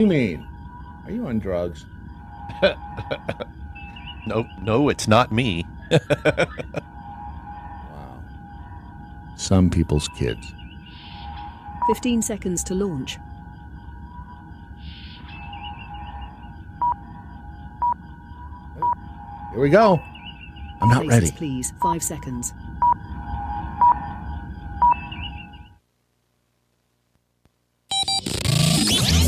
You mean? Are you on drugs? No, it's not me. Wow. Some people's kids. 15 seconds to launch. Here we go. I'm not Places, ready. Please, 5 seconds.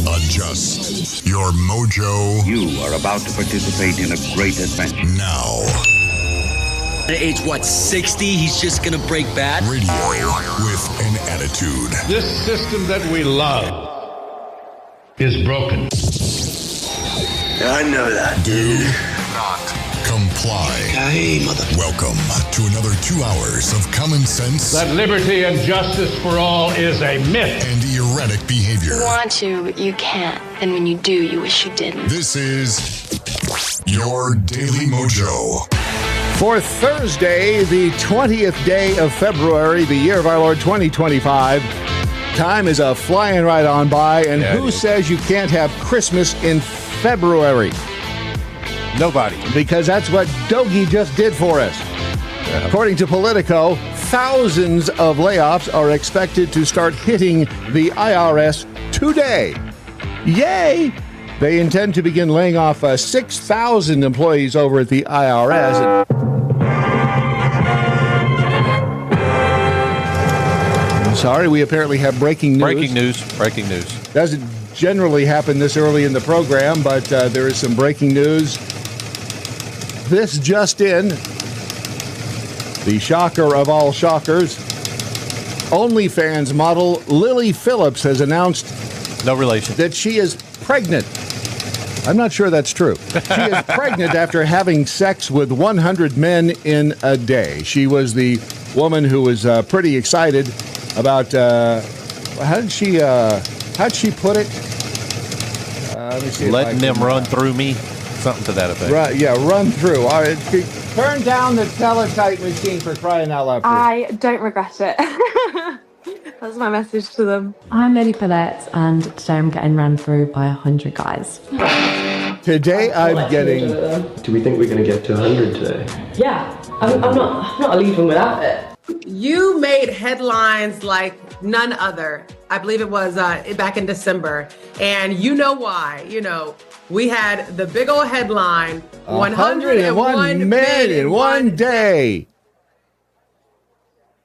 Adjust your mojo. You are about to participate in a great adventure. Now. At age, 60, he's just gonna break bad? Radio with an attitude. This system that we love is broken. I know that, dude. Not comply. Hey, mother. Welcome to another 2 hours of common sense That liberty and justice for all is a myth. and erratic behavior. You want to, but you can't. And when you do, you wish you didn't. This is your Daily Mojo. For Thursday, the 20th day of February, the year of our Lord 2025. Time is a flying right on by, and Yeah, who it is. says you can't have Christmas in February? Nobody. Because that's what Dogie just did for us. Yeah. According to Politico, thousands of layoffs are expected to start hitting the IRS today. Yay! They intend to begin laying off 6,000 employees over at the IRS. I'm sorry, we apparently have breaking news. Breaking news. Doesn't generally happen this early in the program, but there is some breaking news. This just in. The shocker of all shockers. OnlyFans model Lily Phillips has announced No relation. that she is pregnant. I'm not sure that's true. She is pregnant after having sex with 100 men in a day. She was the woman who was pretty excited about, how'd she put it? Let me see. Letting them run through me. Something to that effect. Right, yeah, run through. All right, turn down the teletype machine for crying out loud. I don't regret it. That's my message to them. I'm Lily Phillips, and today I'm getting run through by 100 guys. Today I'm getting... Do we think we're going to get to 100 today? Yeah, I'm not leaving without it. You made headlines like none other. I believe it was back in December. And you know why. You know, we had the big old headline, 101 men in one day.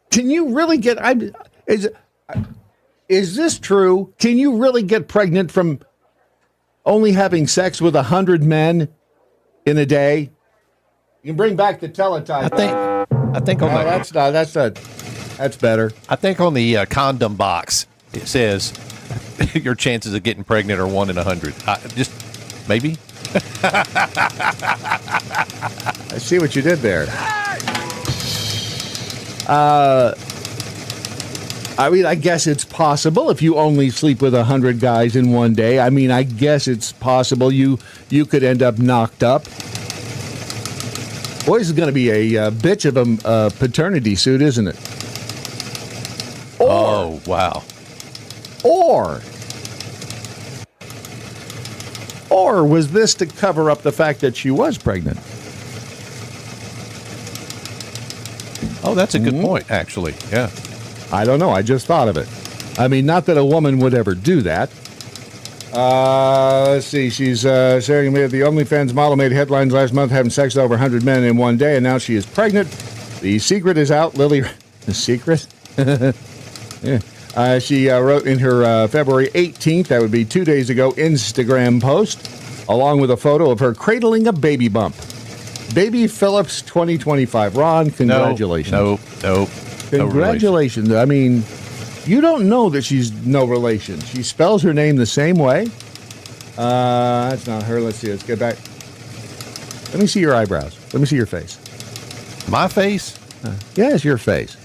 Can you really get... Is this true? Can you really get pregnant from only having sex with 100 men in a day? You can bring back the teletype. I think on That's better. I think on the condom box it says your chances of getting pregnant are 1 in 100. Just maybe. I see what you did there. I mean, I guess it's possible if you only sleep with 100 guys in one day. I mean, I guess it's possible you could end up knocked up. Boy, this is going to be a bitch of a paternity suit, isn't it? Oh, wow. Or was this to cover up the fact that she was pregnant? Oh, that's a good point, actually. Yeah. I don't know. I just thought of it. I mean, not that a woman would ever do that. Let's see. She's sharing the OnlyFans model made headlines last month having sex with over 100 men in one day, and now she is pregnant. The secret is out. Lily, the secret? Yeah. She wrote in her February 18th, that would be 2 days ago, Instagram post, along with a photo of her cradling a baby bump. Baby Phillips 2025. Ron, congratulations. No. Congratulations. I mean, you don't know that she's no relation. She spells her name the same way. That's not her. Let's see. Let's get back. Let me see your eyebrows. Let me see your face. My face? Yes, your face.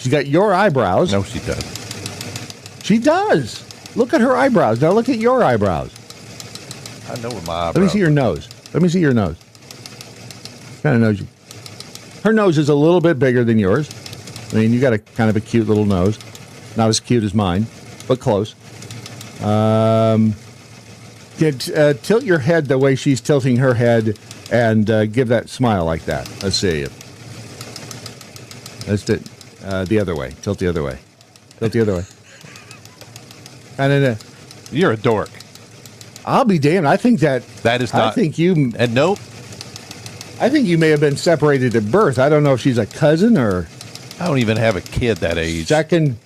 She's got your eyebrows. No, she doesn't. She does. Look at her eyebrows. Now look at your eyebrows. I know where my eyebrows. Let me see your nose. Let me see your nose. What kind of nose? Her nose is a little bit bigger than yours. I mean, you got a kind of a cute little nose. Not as cute as mine, but close. Tilt your head the way she's tilting her head and give that smile like that. Let's see. Let's do it the other way. Tilt the other way. Tilt the other way. You're a dork. I'll be damned. I think that is not. I think you. And nope. I think you may have been separated at birth. I don't know if she's a cousin or. I don't even have a kid that age. Second.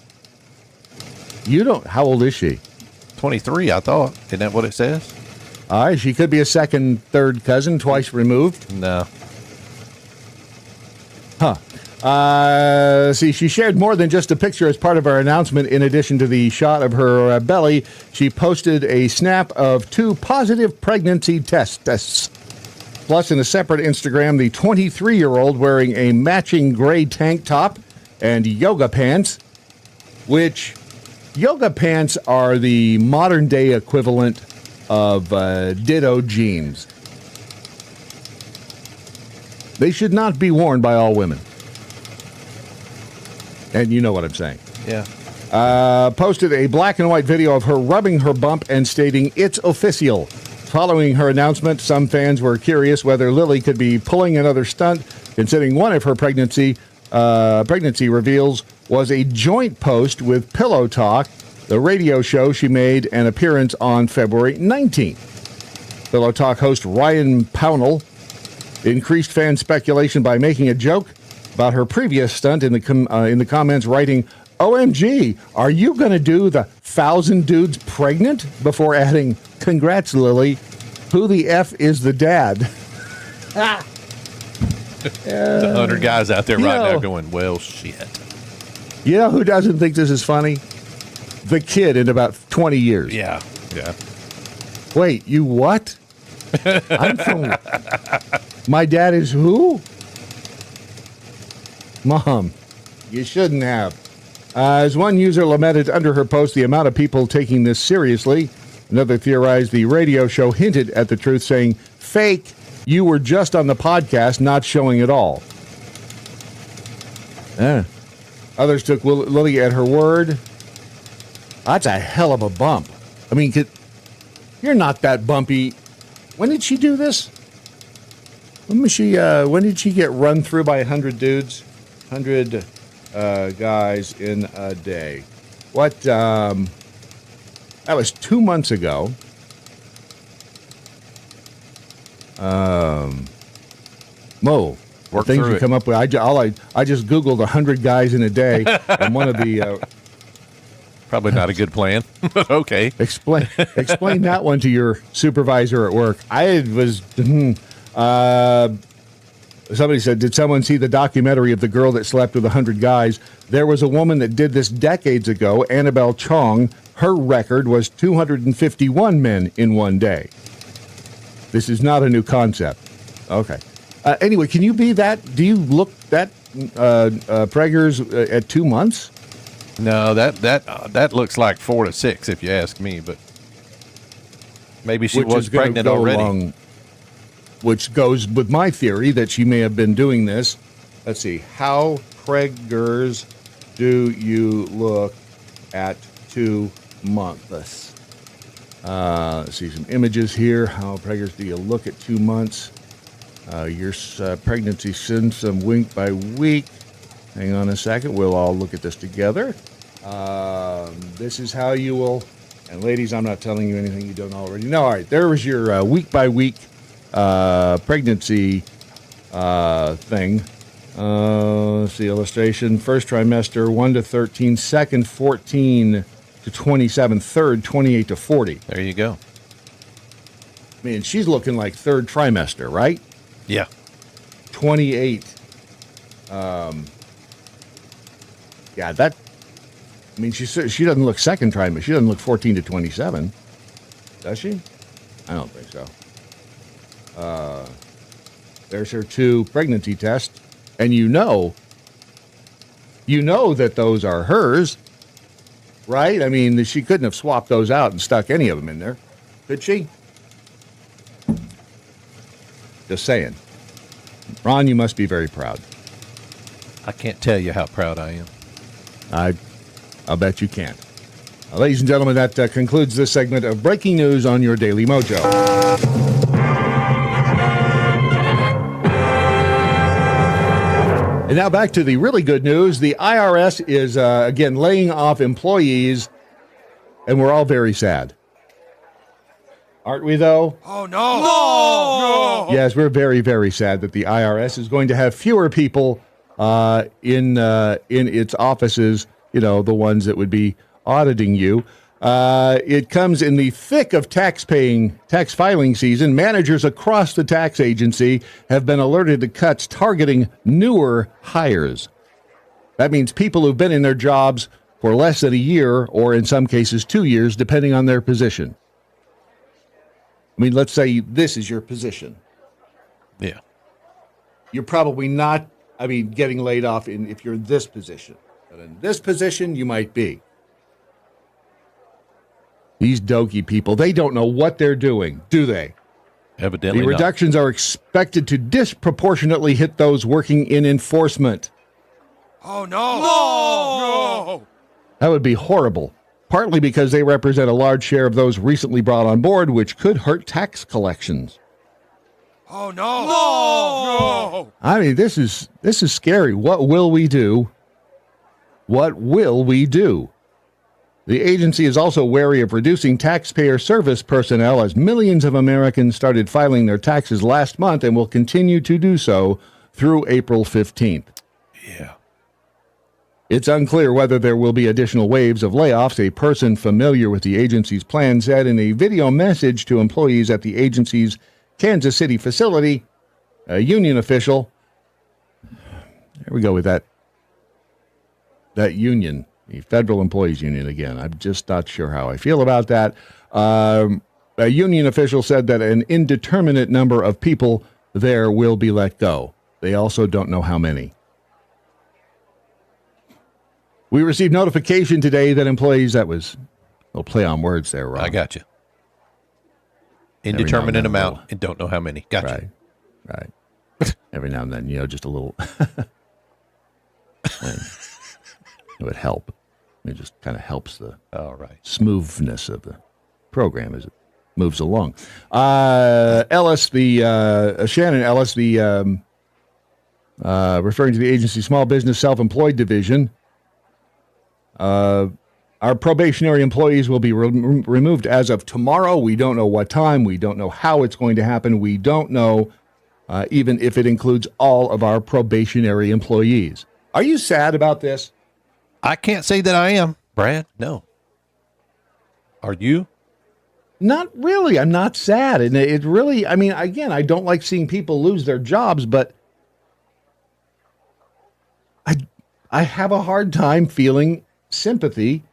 You don't. How old is she? 23, I thought. Isn't that what it says? All right. She could be a second, third cousin, twice removed. No. Huh. See, she shared more than just a picture as part of our announcement. In addition to the shot of her belly, she posted a snap of 2 positive pregnancy tests. Plus, in a separate Instagram, the 23-year-old wearing a matching gray tank top and yoga pants, which yoga pants are the modern-day equivalent of ditto jeans. They should not be worn by all women. And you know what I'm saying. Yeah. Posted a black and white video of her rubbing her bump and stating, "It's official." Following her announcement, some fans were curious whether Lily could be pulling another stunt, considering one of her pregnancy reveals was a joint post with Pillow Talk, the radio show she made an appearance on February 19th. Pillow Talk host Ryan Pownell increased fan speculation by making a joke about her previous stunt in the comments, writing, "OMG, are you going to do the 1,000 dudes pregnant?" before adding, "Congrats, Lily. Who the F is the dad?" There's 100 guys out there right now going, well, shit. You know who doesn't think this is funny? The kid in about 20 years. Yeah. Wait, you what? I'm from... My dad is who? Mom, you shouldn't have. As one user lamented under her post the amount of people taking this seriously, another theorized the radio show hinted at the truth, saying, "Fake, you were just on the podcast, not showing it all." Others took Lily at her word. That's a hell of a bump. I mean, you're not that bumpy. When did she do this? When did she get run through by 100 dudes? 100 guys in a day. What? That was 2 months ago. Mo, the things you come up with. I just Googled 100 guys in a day, and one of the probably not a good plan, but okay. Explain that one to your supervisor at work. Somebody said, "Did someone see the documentary of the girl that slept with 100 guys?" There was a woman that did this decades ago, Annabelle Chong. Her record was 251 men in one day. This is not a new concept. Okay. Anyway, can you be that? Do you look that preggers at 2 months? No, that looks like 4 to 6 if you ask me, but maybe she was pregnant already. Which goes with my theory that she may have been doing this. Let's see. How preggers do you look at 2 months? Let's see some images here. How preggers do you look at 2 months? Your pregnancy symptom week by week. Hang on a second. We'll all look at this together. This is how you will. And ladies, I'm not telling you anything you don't already know. All right. There was your week by week pregnancy thing. Let's see, illustration. First trimester, 1 to 13. Second, 14 to 27. Third, 28 to 40. There you go. I mean, she's looking like third trimester, right? Yeah. 28. Yeah, that... I mean, she doesn't look second trimester. She doesn't look 14 to 27. Does she? I don't think so. There's her 2 pregnancy tests, and you know that those are hers, right? I mean, she couldn't have swapped those out and stuck any of them in there, could she? Just saying. Ron, you must be very proud. I can't tell you how proud I am. I'll bet you can't. Ladies and gentlemen, that concludes this segment of Breaking News on your Daily Mojo. And now back to the really good news. The IRS is, again, laying off employees, and we're all very sad. Aren't we, though? Oh, no. No! Yes, we're very, very sad that the IRS is going to have fewer people in its offices, you know, the ones that would be auditing you. It comes in the thick of tax filing season. Managers across the tax agency have been alerted to cuts targeting newer hires. That means people who've been in their jobs for less than a year, or in some cases 2 years, depending on their position. I mean, let's say this is your position. Yeah. You're probably not, getting laid off if you're in this position. But in this position, you might be. These dokey people, they don't know what they're doing, do they? Evidently The reductions are expected to disproportionately hit those working in enforcement. Oh, no. No! That would be horrible, partly because they represent a large share of those recently brought on board, which could hurt tax collections. Oh, no. No! I mean, this is scary. What will we do? What will we do? The agency is also wary of reducing taxpayer service personnel as millions of Americans started filing their taxes last month and will continue to do so through April 15th. Yeah. It's unclear whether there will be additional waves of layoffs. A person familiar with the agency's plan said in a video message to employees at the agency's Kansas City facility, a union official. There we go with that union. The Federal Employees Union again. I'm just not sure how I feel about that. A union official said that an indeterminate number of people there will be let go. They also don't know how many. We received notification today that employees, that was a play on words there, Rob. I got you. Indeterminate amount and don't know how many. Gotcha. Right. Every now and then, just a little. It would help. It just kind of helps the smoothness of the program as it moves along. Shannon Ellis, referring to the agency's Small Business Self-Employed Division, our probationary employees will be removed as of tomorrow. We don't know what time. We don't know how it's going to happen. We don't know even if it includes all of our probationary employees. Are you sad about this? I can't say that I am, Brad. No. Are you? Not really. I'm not sad. And it really, again, I don't like seeing people lose their jobs, but I have a hard time feeling sympathy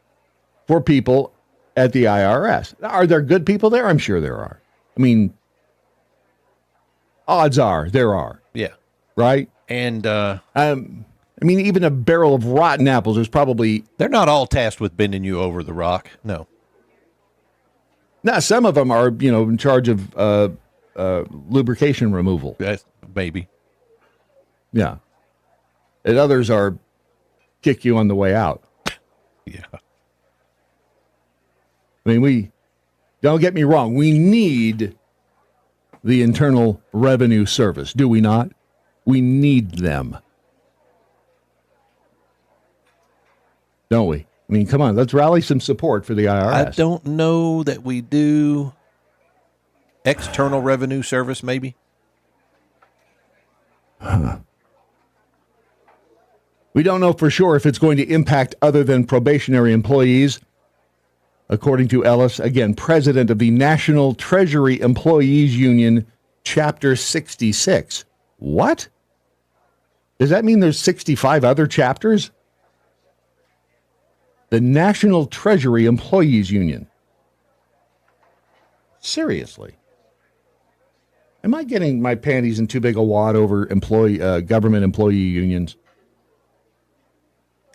for people at the IRS. Are there good people there? I'm sure there are. Odds are there are. Yeah. Right? And, even a barrel of rotten apples is probably... They're not all tasked with bending you over the rock. No. Now, some of them are, in charge of lubrication removal. That's maybe. Yeah. And others are kick you on the way out. Yeah. Don't get me wrong, we need the Internal Revenue Service, do we not? We need them. Don't we? Come on, let's rally some support for the IRS. I don't know that we do. External Revenue Service, maybe? We don't know for sure if it's going to impact other than probationary employees. According to Ellis, again, president of the National Treasury Employees Union, Chapter 66. What? Does that mean there's 65 other chapters? The National Treasury Employees Union. Seriously. Am I getting my panties in too big a wad over government employee unions?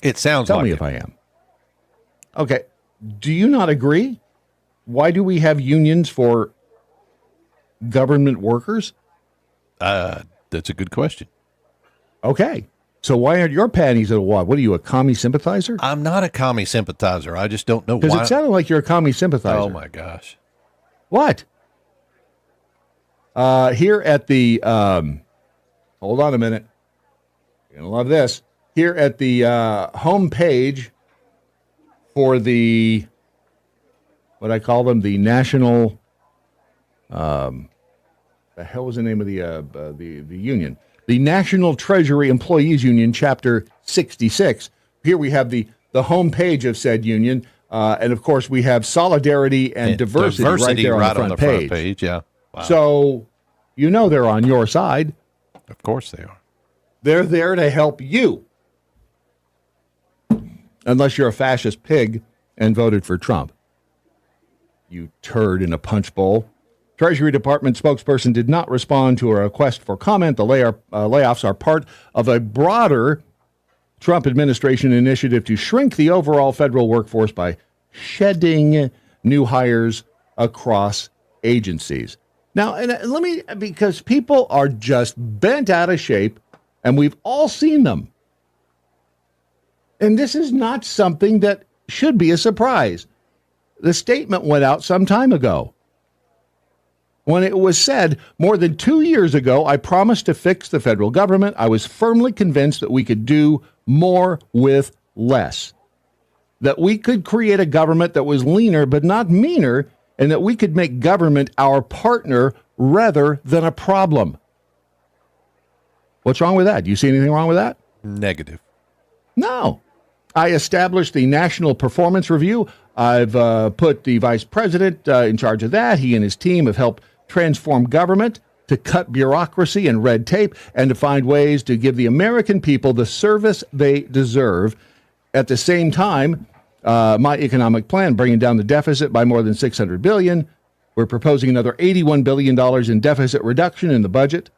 It sounds Tell like me if I am. Okay. Do you not agree? Why do we have unions for government workers? That's a good question. Okay. So why aren't your panties at a wad? What are you, a commie sympathizer? I'm not a commie sympathizer. I just don't know why. Because it sounded like you're a commie sympathizer. Oh, my gosh. What? Here at the, hold on a minute. You're going to love this. Here at the home page for the, what I call them, the National, the hell was the name of the union? The National Treasury Employees Union, Chapter 66. Here we have the home page of said union. And, of course, we have solidarity and diversity right there on the front page. Yeah. Wow. So, you know they're on your side. Of course they are. They're there to help you. Unless you're a fascist pig and voted for Trump. You turd in a punch bowl. Treasury Department spokesperson did not respond to a request for comment. The layoffs are part of a broader Trump administration initiative to shrink the overall federal workforce by shedding new hires across agencies. Now, and because people are just bent out of shape, and we've all seen them. And this is not something that should be a surprise. The statement went out some time ago. When it was said, more than 2 years ago, I promised to fix the federal government. I was firmly convinced that we could do more with less. That we could create a government that was leaner but not meaner, and that we could make government our partner rather than a problem. What's wrong with that? Do you see anything wrong with that? Negative. No. I established the National Performance Review. I've put the vice president in charge of that. He and his team have helped transform government to cut bureaucracy and red tape and to find ways to give the American people the service they deserve. At the same time, my economic plan, bringing down the deficit by more than $600 billion. We're proposing another $81 billion in deficit reduction in the budget.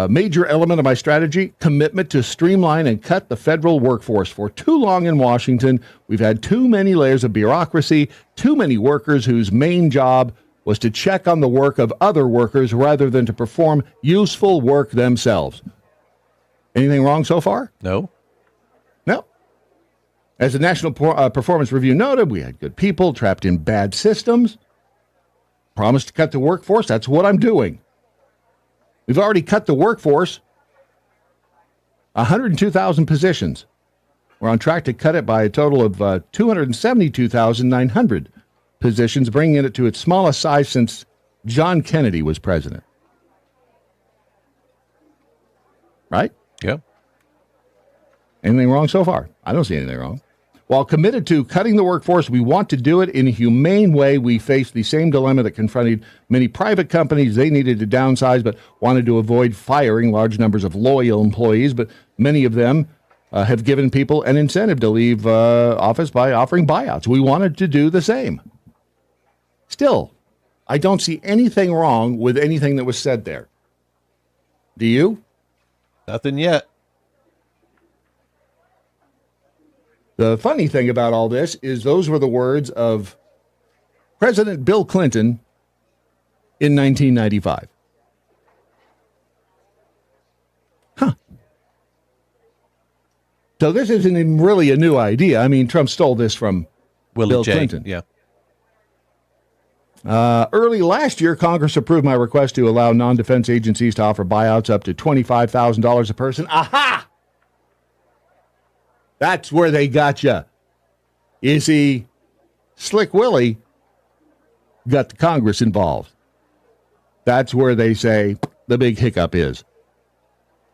Major element of my strategy, commitment to streamline and cut the federal workforce. For too long in Washington, we've had too many layers of bureaucracy, too many workers whose main job was to check on the work of other workers rather than to perform useful work themselves. Anything wrong so far? No. No. As the National Performance Review noted, we had good people trapped in bad systems. Promised to cut the workforce. That's what I'm doing. We've already cut the workforce, 102,000 positions. We're on track to cut it by a total of 272,900 positions, bringing it to its smallest size since John Kennedy was president. Right? Yep. Anything wrong so far? I don't see anything wrong. While committed to cutting the workforce, we want to do it in a humane way. We face the same dilemma that confronted many private companies. They needed to downsize but wanted to avoid firing large numbers of loyal employees. But many of them have given people an incentive to leave office by offering buyouts. We wanted to do the same. Still, I don't see anything wrong with anything that was said there. Do you? Nothing yet. The funny thing about all this is those were the words of President Bill Clinton in 1995. Huh. So this isn't even really a new idea. I mean, Trump stole this from Bill Clinton. Yeah. Early last year, Congress approved my request to allow non-defense agencies to offer buyouts up to $25,000 a person. Aha! That's where they got you. You see, Slick Willie got the Congress involved. That's where they say the big hiccup is.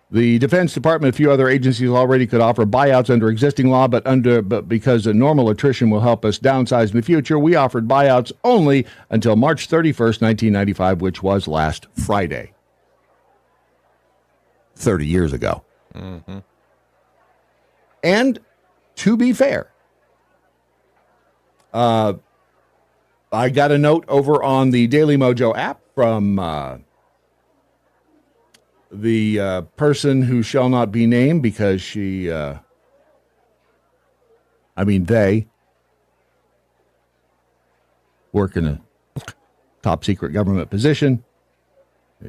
The Defense Department and a few other agencies already could offer buyouts under existing law, but because a normal attrition will help us downsize in the future, we offered buyouts only until March 31st, 1995, which was last Friday. 30 years ago. Mm-hmm. And to be fair, I got a note over on the Daily MoJo app from the person who shall not be named because they work in a top secret government position.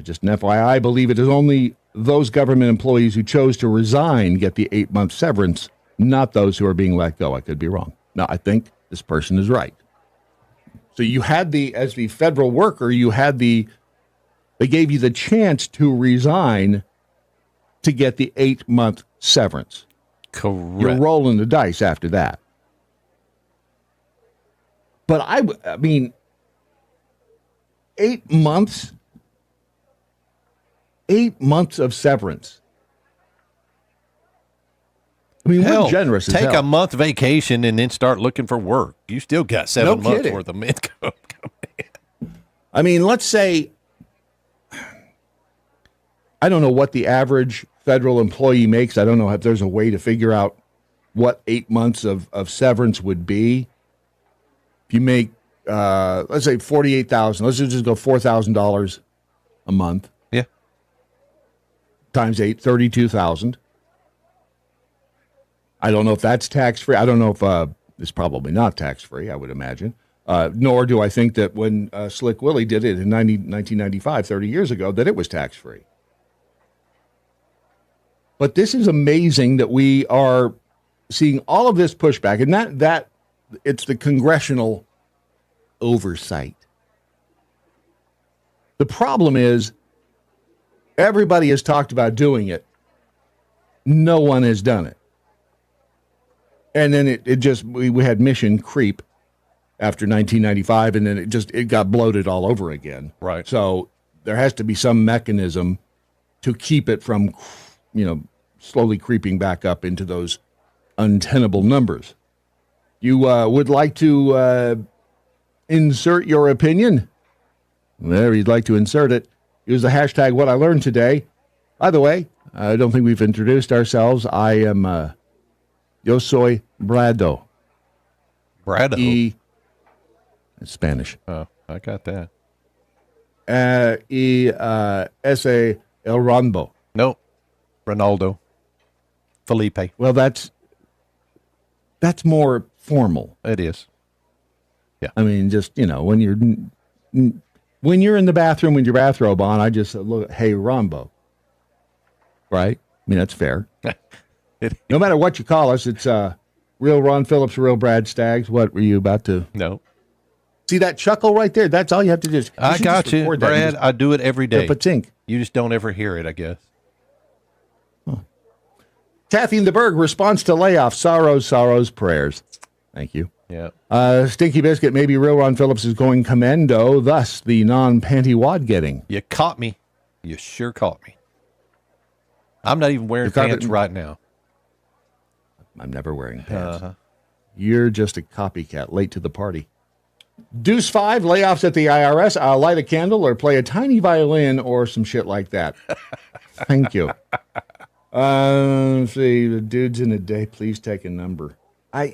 Just an FYI, I believe it is only those government employees who chose to resign get the 8-month severance, not those who are being let go. I could be wrong. No, I think this person is right. So you had as the federal worker, they gave you the chance to resign to get the 8-month severance. Correct. You're rolling the dice after that. But I mean, 8 months? 8 months of severance. I mean, hell, we're generous as take hell. a month vacation and then start looking for work. You still got 7 months worth of income coming in. I mean, let's say, I don't know what the average federal employee makes. I don't know if there's a way to figure out what 8 months of severance would be. If you make, let's say $48,000, let's just go $4,000 a month. Yeah. Times 8, $32,000. I don't know if that's tax-free. I don't know if it's probably not tax-free, I would imagine. Nor do I think that when Slick Willie did it in 1995, 30 years ago, that it was tax-free. But this is amazing that we are seeing all of this pushback, and that it's the congressional oversight. The problem is everybody has talked about doing it. No one has done it. And then we had mission creep after 1995, and then it got bloated all over again. Right. So there has to be some mechanism to keep it from, slowly creeping back up into those untenable numbers. You would like to insert your opinion? There, you'd like to insert it. Use the hashtag What I Learned Today. By the way, I don't think we've introduced ourselves. I am Yo soy Brado. Brado? It's Spanish. Oh, I got that. Ese El Rambo. Nope. Ronaldo. Felipe. Well, that's more formal. It is. Yeah. I mean, just, when you're in the bathroom with your bathrobe on, I just look, hey, Rambo. Right? I mean, that's fair. No matter what you call us, it's real Ron Phillips, real Brad Staggs. What were you about to? No. See that chuckle right there? That's all you have to do. I got you, Brad. I do it every day. You just don't ever hear it, I guess. Huh. Taffy in the Berg, response to layoff, sorrows, prayers. Thank you. Yeah. Stinky Biscuit, maybe real Ron Phillips is going commando, thus the non-panty wad getting. You caught me. You sure caught me. I'm not even wearing pants right now. I'm never wearing pants. You're just a copycat, late to the party. Deuce 5, layoffs at the IRS. I'll light a candle or play a tiny violin or some shit like that. Thank you. Let's see, the dudes in a day, please take a number. I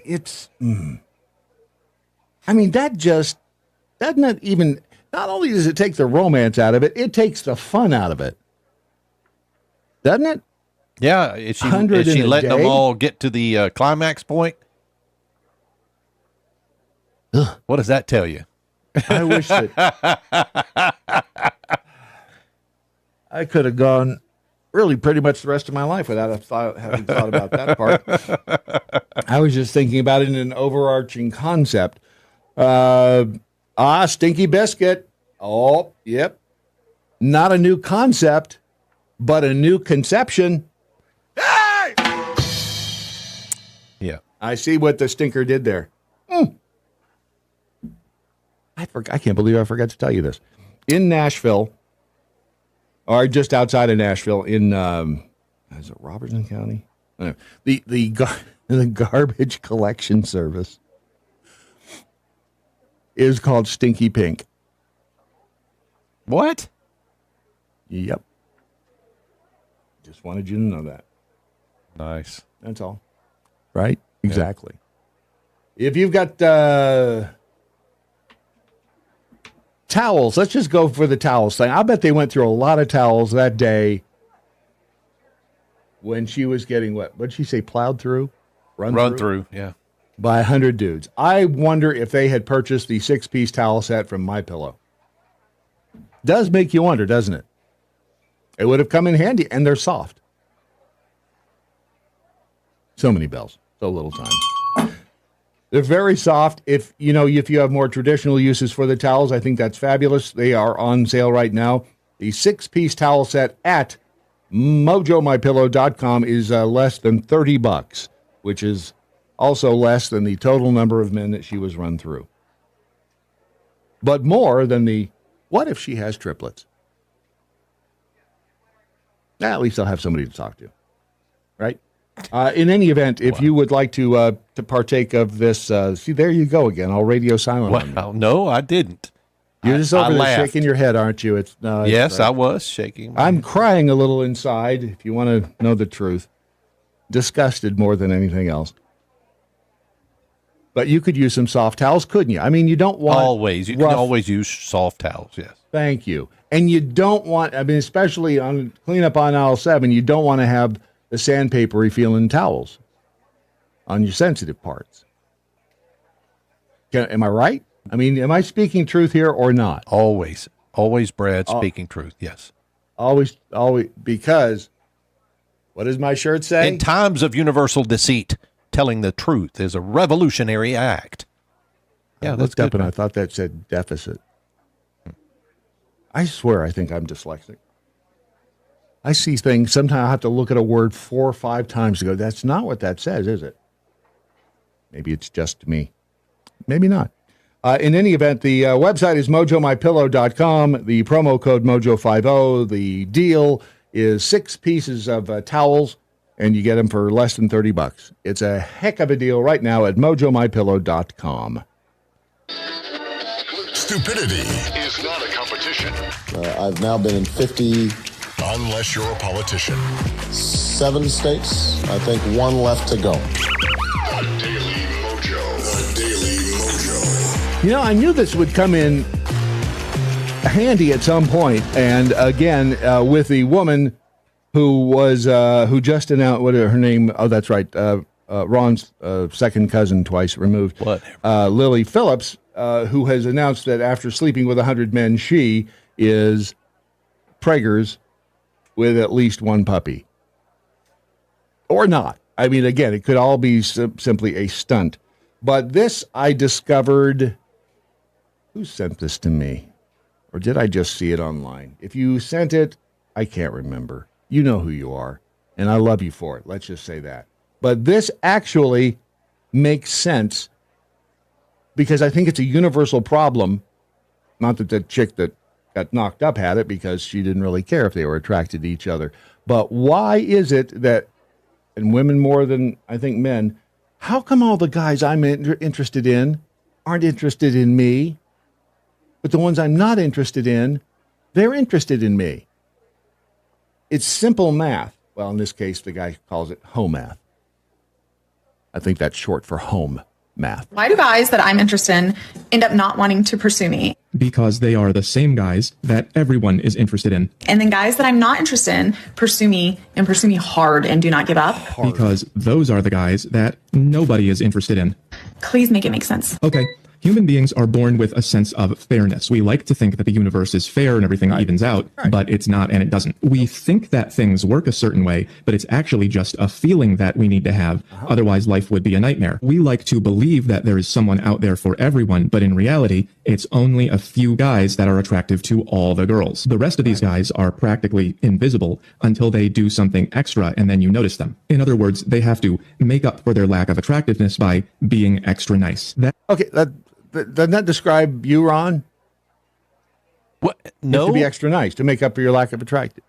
mean, that just, not only does it take the romance out of it, it takes the fun out of it. Doesn't it? Yeah, is she letting them all get to the climax point? Ugh. What does that tell you? I wish that I could have gone really pretty much the rest of my life without having thought about that part. I was just thinking about it in an overarching concept. Stinky Biscuit. Oh, yep. Not a new concept, but a new conception. Hey! Yeah. I see what the stinker did there. I can't believe I forgot to tell you this. In Nashville, or just outside of Nashville, in is it Robertson County? The garbage collection service is called Stinky Pink. What? Yep. Just wanted you to know that. Nice. That's all. Right? Exactly. Yeah. If you've got towels, let's just go for the towels thing. I bet they went through a lot of towels that day when she was getting what'd she say, plowed through? Run through, yeah. By 100 dudes. I wonder if they had purchased the 6-piece towel set from MyPillow. Does make you wonder, doesn't it? It would have come in handy, and they're soft. So many bells, so little time. They're very soft. If you have more traditional uses for the towels, I think that's fabulous. They are on sale right now. The 6-piece towel set at MojoMyPillow.com is less than $30, which is also less than the total number of men that she was run through. But more than the, what if she has triplets? At least I'll have somebody to talk to, right? In any event, if you would like to partake of this, see, there you go again. I'll radio silent on you. Well, no, I didn't. You're just over there shaking your head, aren't you? Yes, I was shaking. I'm crying a little inside, if you want to know the truth. Disgusted more than anything else. But you could use some soft towels, couldn't you? I mean, you don't want... Always. You can always use soft towels, yes. Thank you. And you don't want, especially on cleanup on aisle 7, you don't want to have the sandpapery feeling towels on your sensitive parts. Am I right? Am I speaking truth here or not? Always, Brad, speaking truth, yes. Always, because, what does my shirt say? In times of universal deceit, telling the truth is a revolutionary act. Yeah, I looked up and I thought that said deficit. I swear I think I'm dyslexic. I see things, sometimes I have to look at a word 4 or 5 times to go, that's not what that says, is it? Maybe it's just me. Maybe not. In any event, the website is MojoMyPillow.com. The promo code Mojo50. The deal is 6 pieces of towels, and you get them for less than $30. It's a heck of a deal right now at MojoMyPillow.com. Stupidity is not a competition. I've now been in 50... Unless you're a politician. 7 states. I think 1 left to go. The Daily MoJo. The Daily MoJo. I knew this would come in handy at some point. And again, with the woman who just announced, what her name? Oh, that's right. Ron's second cousin twice removed. Lily Phillips, who has announced that after sleeping with 100 men, she is preggers with at least 1 puppy. Or not. Again, it could all be simply a stunt. But this I discovered... Who sent this to me? Or did I just see it online? If you sent it, I can't remember. You know who you are. And I love you for it. Let's just say that. But this actually makes sense because I think it's a universal problem. Not that the chick that got knocked up had it because she didn't really care if they were attracted to each other. But why is it that, and women more than I think men, how come all the guys I'm interested in aren't interested in me, but the ones I'm not interested in, they're interested in me? It's simple math. Well, in this case, the guy calls it home math. I think that's short for home math. Why do guys that I'm interested in end up not wanting to pursue me? Because they are the same guys that everyone is interested in. And then guys that I'm not interested in pursue me hard and do not give up. Because those are the guys that nobody is interested in. Please make it make sense. Okay. Human beings are born with a sense of fairness. We like to think that the universe is fair and everything evens out, but it's not and it doesn't. We think that things work a certain way, but it's actually just a feeling that we need to have. Otherwise, life would be a nightmare. We like to believe that there is someone out there for everyone, but in reality, it's only a few guys that are attractive to all the girls. The rest of these guys are practically invisible until they do something extra and then you notice them. In other words, they have to make up for their lack of attractiveness by being extra nice. Doesn't that describe you, Ron? What? No. You have to be extra nice to make up for your lack of attractive.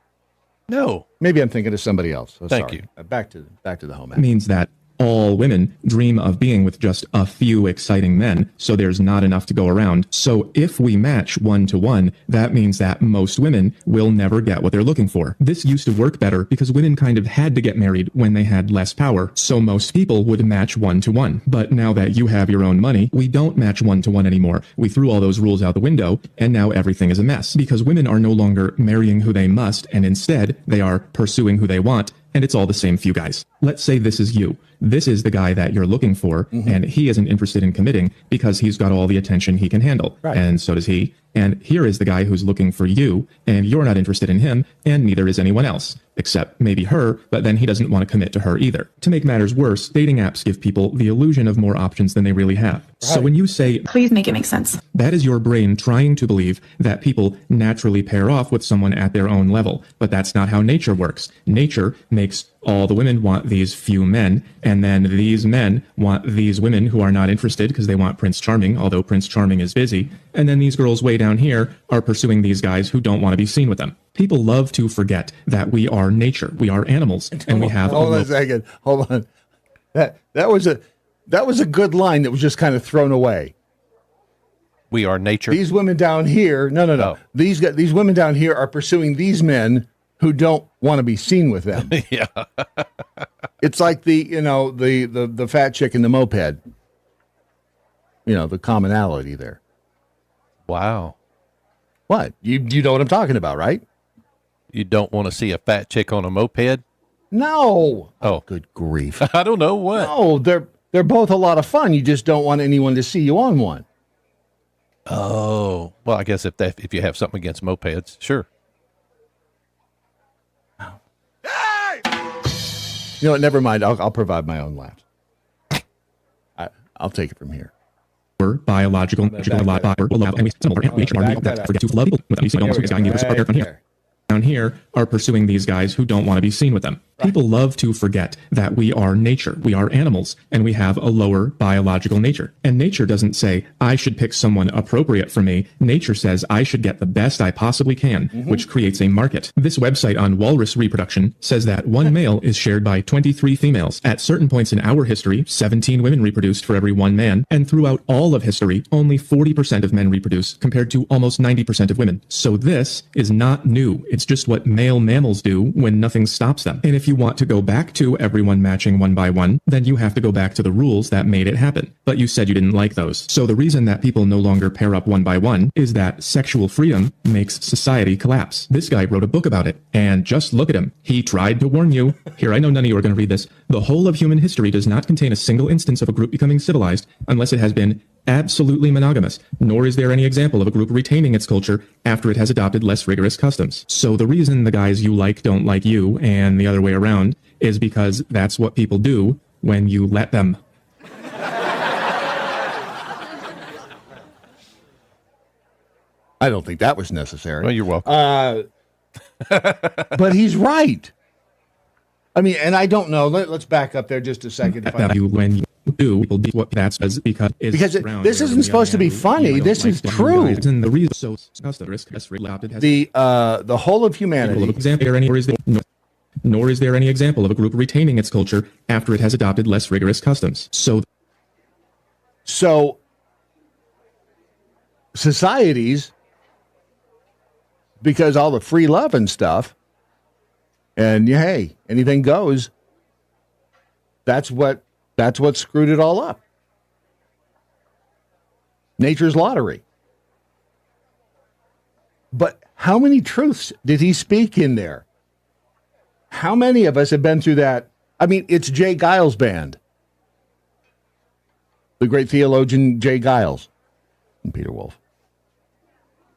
No. Maybe I'm thinking of somebody else. Thank you. Back to the home. It means that all women dream of being with just a few exciting men, so there's not enough to go around. So if we match 1-to-1, that means that most women will never get what they're looking for. This used to work better because women kind of had to get married when they had less power, so most people would match 1-to-1. But now that you have your own money, we don't match 1-to-1 anymore. We threw all those rules out the window, and now everything is a mess. Because women are no longer marrying who they must, and instead, they are pursuing who they want, and it's all the same few guys. Let's say this is you. This is the guy that you're looking for, and he isn't interested in committing because he's got all the attention he can handle. Right. And so does he. And here is the guy who's looking for you, and you're not interested in him, and neither is anyone else, except maybe her, but then he doesn't want to commit to her either. To make matters worse, dating apps give people the illusion of more options than they really have. Right. So when you say, please make it make sense, that is your brain trying to believe that people naturally pair off with someone at their own level. But that's not how nature works. Nature makes all the women want these few men, and then these men want these women who are not interested because they want Prince Charming, although Prince Charming is busy. And then these girls way down here are pursuing these guys who don't want to be seen with them. People love to forget that we are nature, we are animals, and we have. Hold on a second. Hold on. That was a good line that was just kind of thrown away. We are nature. These women down here. No. Oh. These women down here are pursuing these men who don't want to be seen with them. Yeah. It's like the fat chick in the moped. The commonality there. Wow. What? You know what I'm talking about, right? You don't want to see a fat chick on a moped? No. Oh, good grief. I don't know what. No, they're both a lot of fun. You just don't want anyone to see you on one. Oh, well, I guess if you have something against mopeds, sure. You know what? Never mind. I'll provide my own laughs. I'll take it from here. Biological, down here are pursuing these guys who don't want to be seen with them. People love to forget that we are nature, we are animals, and we have a lower biological nature. And nature doesn't say, I should pick someone appropriate for me. Nature says, I should get the best I possibly can, which creates a market. This website on walrus reproduction says that one male is shared by 23 females. At certain points in our history, 17 women reproduced for every one man, and throughout all of history, only 40% of men reproduce, compared to almost 90% of women. So this is not new. It's just what male mammals do when nothing stops them. And if you want to go back to everyone matching one by one, then you have to go back to the rules that made it happen. But you said you didn't like those. So the reason that people no longer pair up one by one is that sexual freedom makes society collapse. This guy wrote a book about it, and just look at him. He tried to warn you. Here, I know none of you are going to read this. The whole of human history does not contain a single instance of a group becoming civilized unless it has been absolutely monogamous, nor is there any example of a group retaining its culture after it has adopted less rigorous customs. So the reason the guys you like don't like you, and the other way around, is because that's what people do when you let them. I don't think that was necessary. Well, you're welcome. But he's right. I mean, and I don't know. Let's back up there just a second. When you do, people do what that's because this isn't supposed to be funny. This is true. And the reason the whole of humanity. Nor is there any example of a group retaining its culture after it has adopted less rigorous customs. So societies, because all the free love and stuff, and hey, anything goes. That's what screwed it all up. Nature's lottery. But how many truths did he speak in there? How many of us have been through that? I mean, it's Jay Giles' band. The great theologian Jay Giles and Peter Wolf.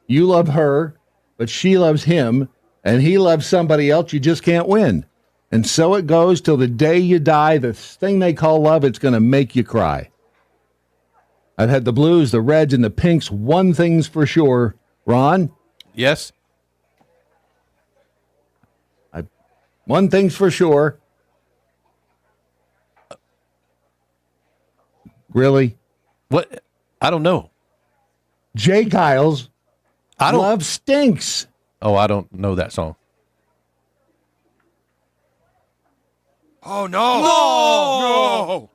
You love her, but she loves him, and he loves somebody else. You just can't win. And so it goes till the day you die. The thing they call love, it's going to make you cry. I've had the blues, the reds, and the pinks. One thing's for sure. Ron? Yes? One thing's for sure. Really? What? I don't know. Jay Giles, Love Stinks. Oh, I don't know that song. Oh, no. No.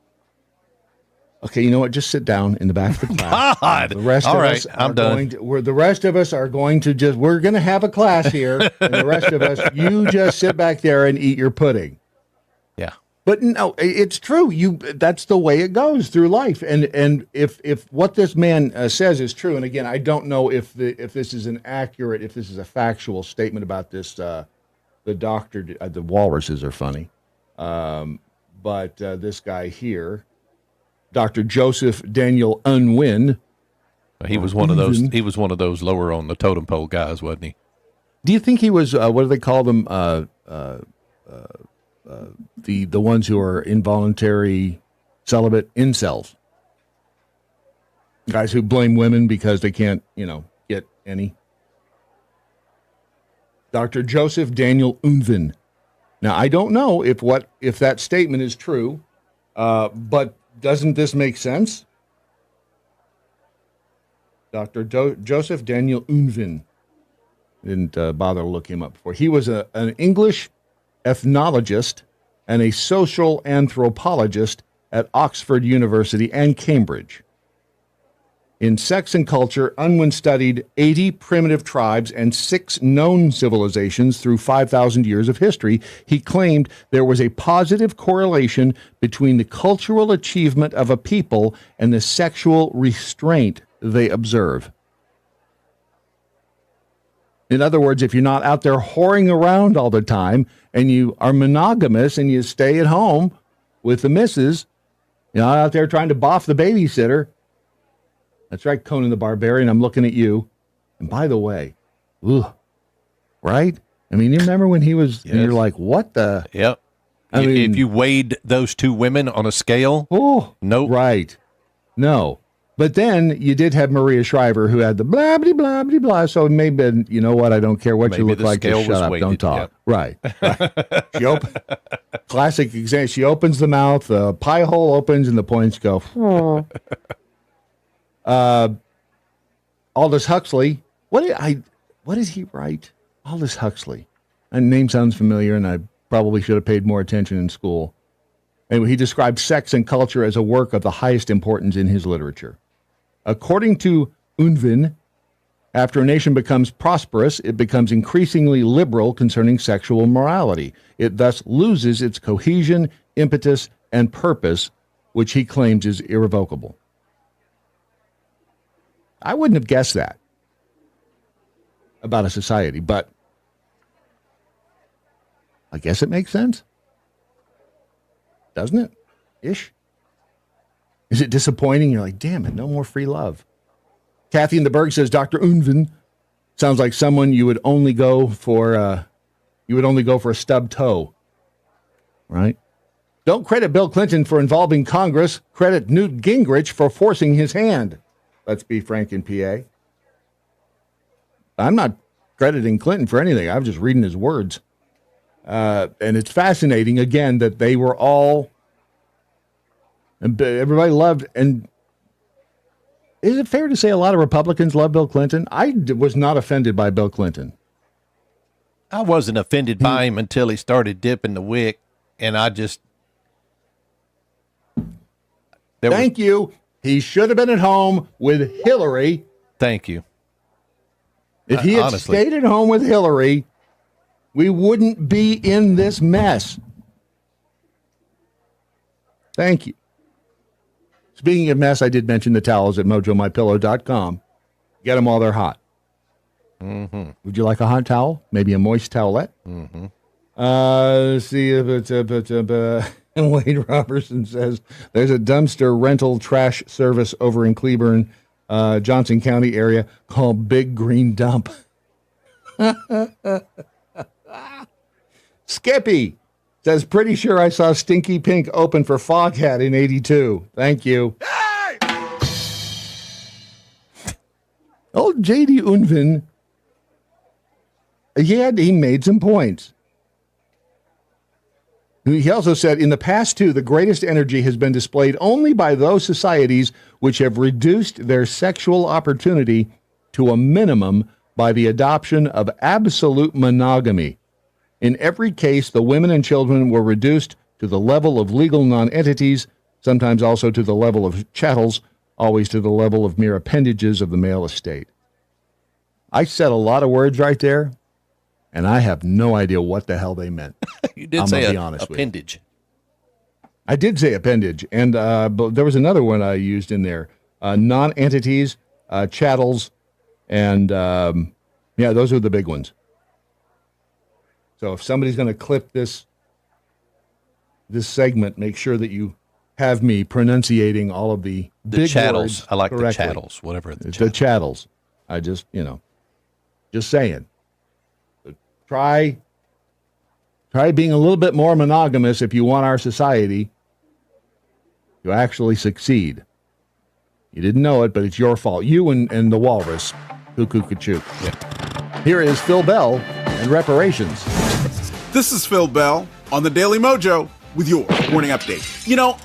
Okay, you know what? Just sit down in the back of the class. God. The rest All of right, us I'm done. The rest of us are going to just, we're going to have a class here. And the rest of us, you just sit back there and eat your pudding. Yeah. But no, it's true. That's the way it goes through life. And if what this man says is true, and again, I don't know if this is if this is a factual statement about this, the doctor, the walruses are funny. but this guy here, Dr. Joseph Daniel Unwin. He was one of those. He was one of those lower on the totem pole guys, wasn't he? Do you think he was? What do they call them? The ones who are involuntary celibate incels, guys who blame women because they can't, get any. Dr. Joseph Daniel Unwin. Now I don't know if that statement is true, but doesn't this make sense? Dr. Joseph Daniel Unwin. Didn't bother to look him up before. He was an English ethnologist and a social anthropologist at Oxford University and Cambridge. In Sex and Culture, Unwin studied 80 primitive tribes and 6 known civilizations through 5,000 years of history. He claimed there was a positive correlation between the cultural achievement of a people and the sexual restraint they observe. In other words, if you're not out there whoring around all the time and you are monogamous and you stay at home with the missus, you're not out there trying to boff the babysitter. That's right, Conan the Barbarian, I'm looking at you. And by the way, right? I mean, you remember when he was, and you're like, what the? Yep. I mean, if you weighed those 2 women on a scale, nope. Right. No. But then you did have Maria Shriver, who had the blah, blah, blah, blah, blah. So maybe, you know what? I don't care what you look like. Just shut up. Don't talk. Yep. Right. Classic example. She opens the mouth, the pie hole opens, and the points go. Aldous Huxley. What did he write? Aldous Huxley. That name sounds familiar, and I probably should have paid more attention in school. Anyway, he described Sex and Culture as a work of the highest importance in his literature. According to Unwin, after a nation becomes prosperous, it becomes increasingly liberal concerning sexual morality. It thus loses its cohesion, impetus, and purpose, which he claims is irrevocable. I wouldn't have guessed that about a society, but I guess it makes sense. Doesn't it? Ish. Is it disappointing? You're like, damn it, no more free love. Kathy in the Berg says Dr. Unwin sounds like someone you would only go for a stub toe. Right? Don't credit Bill Clinton for involving Congress. Credit Newt Gingrich for forcing his hand. Let's be frank in PA. I'm not crediting Clinton for anything. I'm just reading his words. And it's fascinating, again, that they were all, and everybody loved, and is it fair to say a lot of Republicans love Bill Clinton? I was not offended by Bill Clinton. I wasn't offended by him until he started dipping the wick, and I just... Thank you. He should have been at home with Hillary. Thank you. If he had stayed at home with Hillary, we wouldn't be in this mess. Thank you. Speaking of mess, I did mention the towels at MojoMyPillow.com. Get them while they're hot. Mm-hmm. Would you like a hot towel? Maybe a moist towelette? Mm-hmm. Let's see if it's and Wade Robertson says there's a dumpster rental trash service over in Cleburne, Johnson County area called Big Green Dump. Skippy says, pretty sure I saw Stinky Pink open for Foghat in 82. Thank you. Hey! Old J.D. Unwin, he made some points. He also said, in the past, too, the greatest energy has been displayed only by those societies which have reduced their sexual opportunity to a minimum by the adoption of absolute monogamy. In every case, the women and children were reduced to the level of legal nonentities, sometimes also to the level of chattels, always to the level of mere appendages of the male estate. I said a lot of words right there, and I have no idea what the hell they meant. You did say appendage. I did say appendage, and but there was another one I used in there. Non-entities, chattels, and those are the big ones. So if somebody's going to clip this this segment, make sure that you have me pronunciating all of the big chattels. words I like correctly. the chattels, whatever. The chattels. I just, just saying. Try being a little bit more monogamous if you want our society to actually succeed. You didn't know it, but it's your fault. You and the walrus. Cuckoo-ca-choo. Yeah. Here is Phil Bell and reparations. This is Phil Bell on the Daily MoJo with your morning update.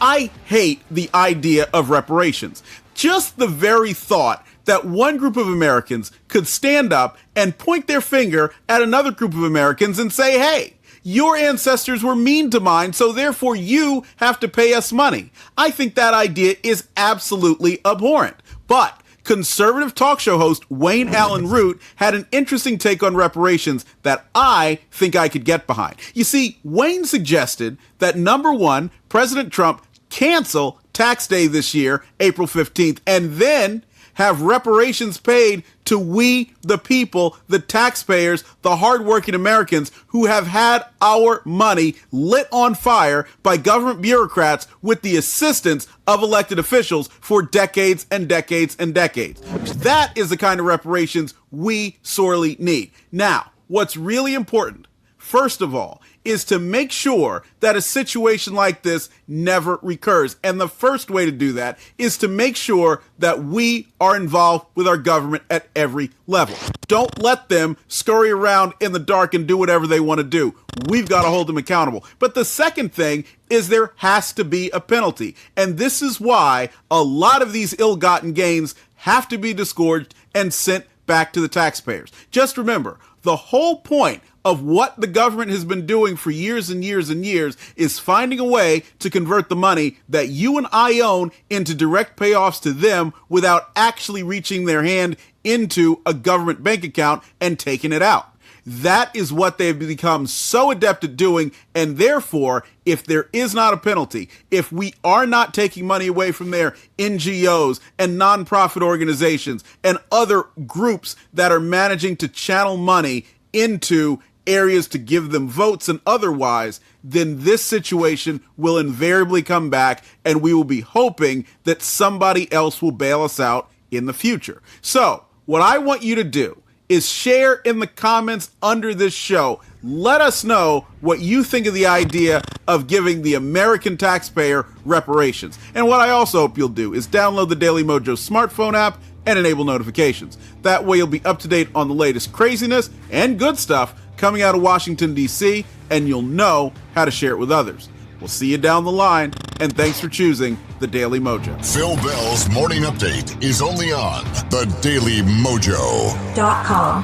I hate the idea of reparations. Just the very thought that one group of Americans could stand up and point their finger at another group of Americans and say, hey, your ancestors were mean to mine, so therefore you have to pay us money. I think that idea is absolutely abhorrent. But conservative talk show host Wayne Allen Root had an interesting take on reparations that I think I could get behind. You see, Wayne suggested that number one, President Trump cancel tax day this year, April 15th, and then have reparations paid to we, the people, the taxpayers, the hardworking Americans who have had our money lit on fire by government bureaucrats with the assistance of elected officials for decades and decades and decades. That is the kind of reparations we sorely need. Now, what's really important, first of all, is to make sure that a situation like this never recurs. And the first way to do that is to make sure that we are involved with our government at every level. Don't let them scurry around in the dark and do whatever they want to do. We've got to hold them accountable. But the second thing is there has to be a penalty. And this is why a lot of these ill-gotten gains have to be disgorged and sent back to the taxpayers. Just remember, the whole point of what the government has been doing for years and years and years is finding a way to convert the money that you and I own into direct payoffs to them without actually reaching their hand into a government bank account and taking it out. That is what they've become so adept at doing, and therefore, if there is not a penalty, if we are not taking money away from their NGOs and nonprofit organizations and other groups that are managing to channel money into areas to give them votes and otherwise, then this situation will invariably come back and we will be hoping that somebody else will bail us out in the future. So what I want you to do is share in the comments under this show. Let us know what you think of the idea of giving the American taxpayer reparations. And what I also hope you'll do is download the Daily MoJo smartphone app and enable notifications. That way you'll be up to date on the latest craziness and good stuff coming out of Washington, D.C., and you'll know how to share it with others. We'll see you down the line, and thanks for choosing the Daily MoJo. Phil Bell's Morning Update is only on the DailyMojo.com.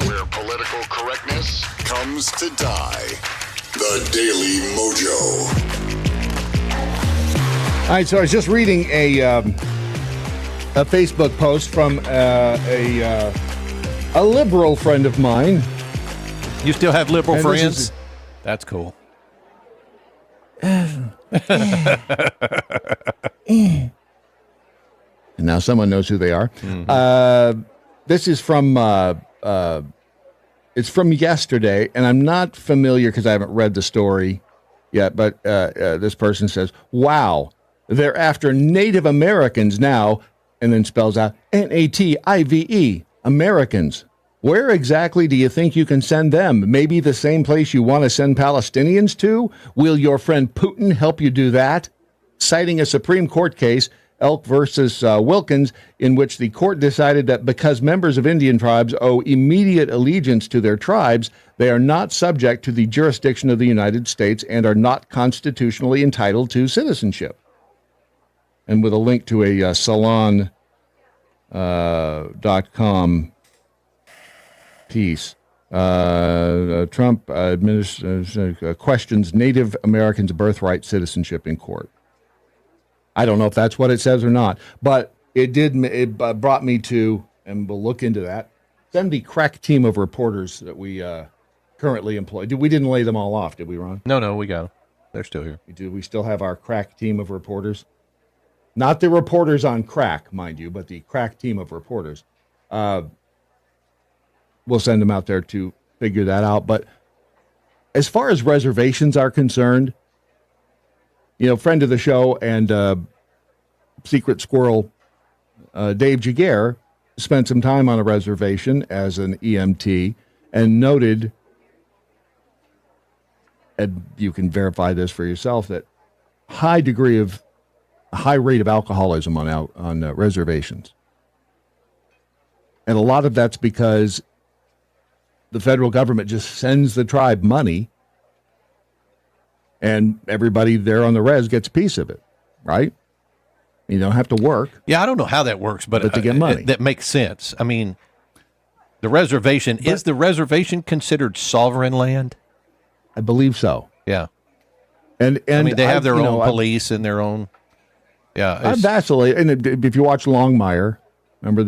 Where political correctness comes to die. The Daily Mojo. All right, so I was just reading a Facebook post from a liberal friend of mine. You still have liberal friends? That's cool. And now someone knows who they are. Mm-hmm. This is from it's from yesterday, and I'm not familiar because I haven't read the story yet. But this person says, "Wow, they're after Native Americans now," and then spells out NATIVE, Americans. Where exactly do you think you can send them? Maybe the same place you want to send Palestinians to? Will your friend Putin help you do that? Citing a Supreme Court case, Elk versus Wilkins, in which the court decided that because members of Indian tribes owe immediate allegiance to their tribes, they are not subject to the jurisdiction of the United States and are not constitutionally entitled to citizenship. And with a link to a Salon.com piece. Trump questions Native Americans' birthright citizenship in court. I don't know if that's what it says or not, but it brought me to, and we'll look into that, send the crack team of reporters that we currently employ. We didn't lay them all off, did we, Ron? No, we got them. They're still here. We still have our crack team of reporters. Not the reporters on crack, mind you, but the crack team of reporters. We'll send them out there to figure that out. But as far as reservations are concerned, friend of the show and Secret Squirrel Dave Jaguar spent some time on a reservation as an EMT and noted, and you can verify this for yourself, that high rate of alcoholism on reservations. And a lot of that's because the federal government just sends the tribe money and everybody there on the res gets a piece of it, right? You don't have to work. Yeah, I don't know how that works, but to get money. That makes sense. I mean, the reservation, is the reservation considered sovereign land? I believe so. Yeah. And I mean, they have their own police and their own. Yeah. I vacillate. And if you watch Longmire, remember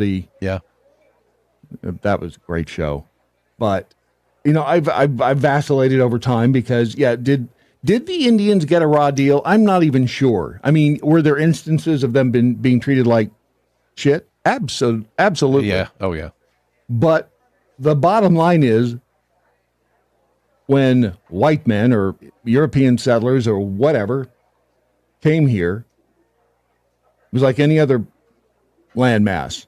that was a great show. But, I've vacillated over time because, did the Indians get a raw deal? I'm not even sure. I mean, were there instances of them being treated like shit? Absolutely. Yeah. Oh, yeah. But the bottom line is, when white men or European settlers or whatever came here, it was like any other landmass.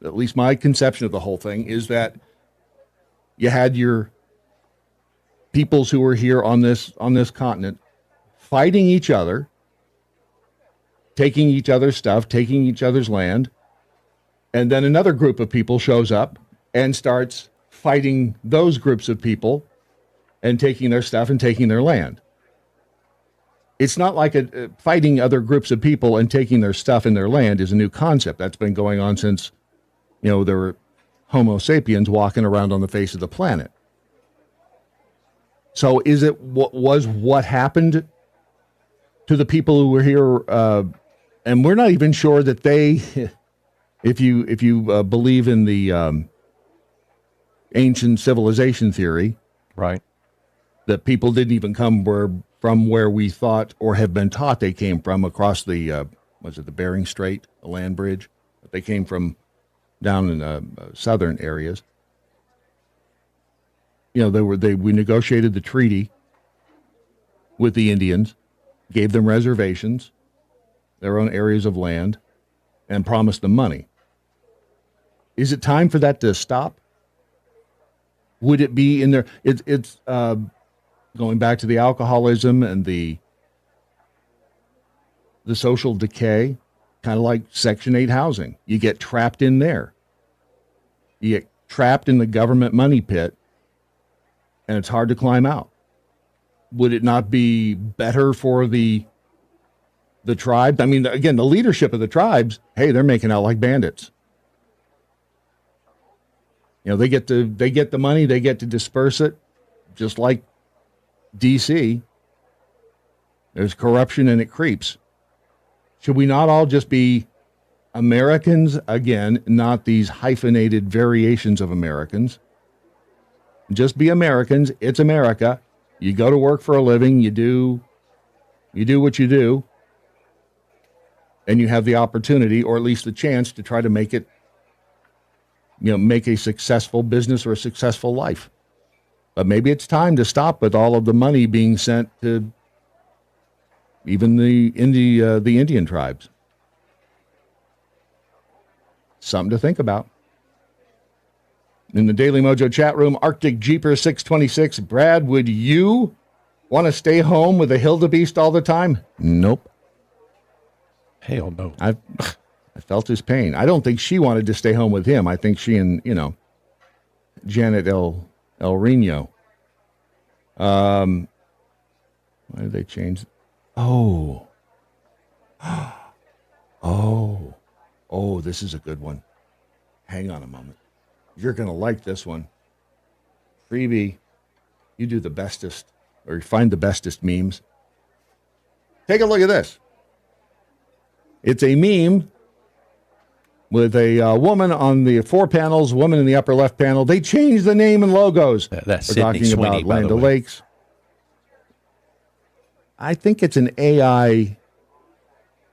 At least my conception of the whole thing is that you had your peoples who were here on this continent fighting each other, taking each other's stuff, taking each other's land, and then another group of people shows up and starts fighting those groups of people and taking their stuff and taking their land. It's not like fighting other groups of people and taking their stuff and their land is a new concept. That's been going on since, there were Homo sapiens walking around on the face of the planet. So is it what happened to the people who were here? And we're not even sure that they, if you believe in the ancient civilization theory, right, that people didn't even come from where we thought or have been taught they came from across the the Bering Strait, the land bridge. They came from down in southern areas. We negotiated the treaty with the Indians, gave them reservations, their own areas of land, and promised them money. Is it time for that to stop? Would it be in there? It's going back to the alcoholism and the social decay, kind of like Section 8 housing. You get trapped in there. You get trapped in the government money pit, and it's hard to climb out. Would it not be better for the tribe? I mean, again, the leadership of the tribes, hey, they're making out like bandits. They get the money, they get to disperse it, just like DC. There's corruption and it creeps. Should we not all just be Americans again, not these hyphenated variations of Americans? Just be Americans. It's America. You go to work for a living. You do what you do, and you have the opportunity, or at least the chance, to try to make it, make a successful business or a successful life. But maybe it's time to stop with all of the money being sent to even the Indian tribes. Something to think about. In the Daily MoJo chat room, Arctic Jeeper 626, Brad, would you want to stay home with a Hildebeest all the time? Nope. Hell no. I felt his pain. I don't think she wanted to stay home with him. I think she and, Janet El Reno. Why did they change? Oh, this is a good one. Hang on a moment. You're going to like this one. Freebie, you do the bestest, or you find the bestest memes. Take a look at this. It's a meme with a woman on the 4 panels, woman in the upper left panel. They changed the name and logos. That's We're Sydney talking Sweeney, about by Land the way. O'Lakes. I think it's an AI,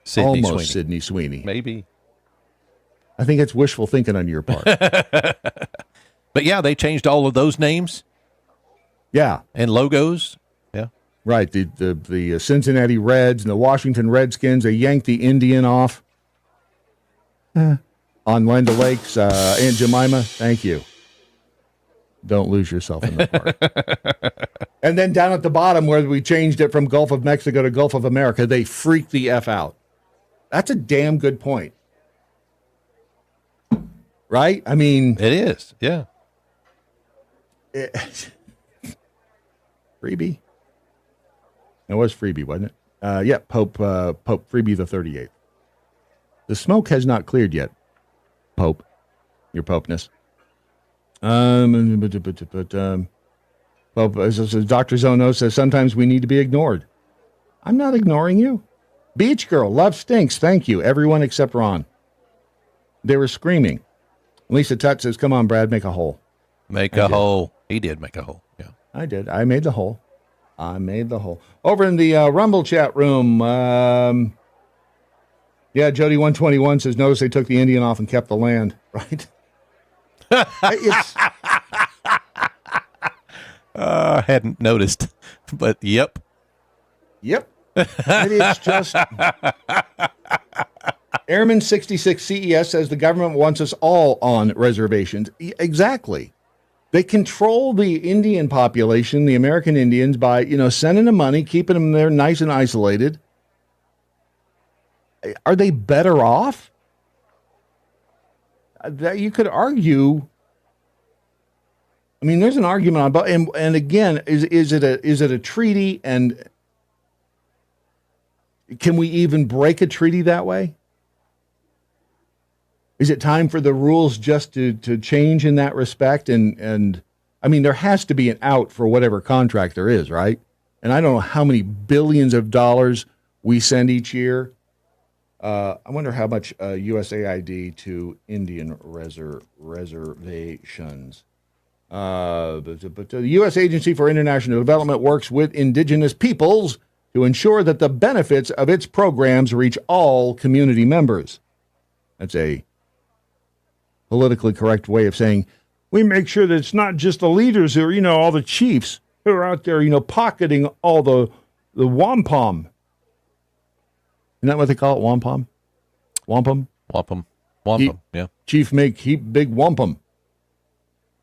Sydney almost Sweeney. Sydney Sweeney. Maybe. I think it's wishful thinking on your part. But yeah, they changed all of those names. Yeah. And logos. Yeah. Right. The Cincinnati Reds and the Washington Redskins, they yanked the Indian off. On Land O'Lakes, Aunt Jemima, thank you. Don't lose yourself in the park. And then down at the bottom where we changed it from Gulf of Mexico to Gulf of America, they freaked the F out. That's a damn good point. Right? I mean... It is, yeah. Freebie? It was Freebie, wasn't it? Yeah, Pope Freebie the 38th. The smoke has not cleared yet, Pope. Your Popeness. Pope, as Dr. Zono says, sometimes we need to be ignored. I'm not ignoring you. Beach Girl, love stinks. Thank you. Everyone except Ron. They were screaming. Lisa Tut says, come on, Brad, make a hole. Make a hole. He did make a hole. Yeah. I did. I made the hole. Over in the Rumble chat room, yeah, Jody 121 says, notice they took the Indian off and kept the land. Right? I hadn't noticed, but yep. Yep. It's just... Airman 66 CES says the government wants us all on reservations. Exactly. They control the Indian population, the American Indians, by, sending them money, keeping them there nice and isolated. Are they better off? That you could argue. I mean, there's an argument about, and again, is it a treaty, and can we even break a treaty that way? Is it time for the rules just to change in that respect? And I mean, there has to be an out for whatever contract there is, right? And I don't know how many billions of dollars we send each year. I wonder how much USAID to Indian reservations. But the U.S. Agency for International Development works with indigenous peoples to ensure that the benefits of its programs reach all community members. That's a politically correct way of saying we make sure that it's not just the leaders who are, all the chiefs who are out there, pocketing all the wampum. Isn't that what they call it? Wampum? Wampum? Wampum, yeah. Chief make heap big wampum.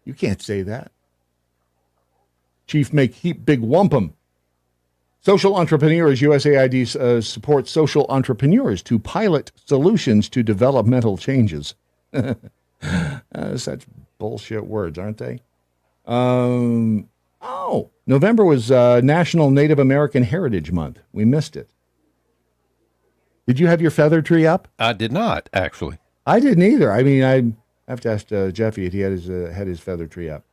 You can't say that. Chief make heap big wampum. Social entrepreneurs, USAID supports social entrepreneurs to pilot solutions to developmental changes. Such bullshit words, aren't they? November was National Native American Heritage Month. We missed it. Did you have your feather tree up? I did not, actually. I didn't either. I mean, I have to ask Jeffy if he had his feather tree up.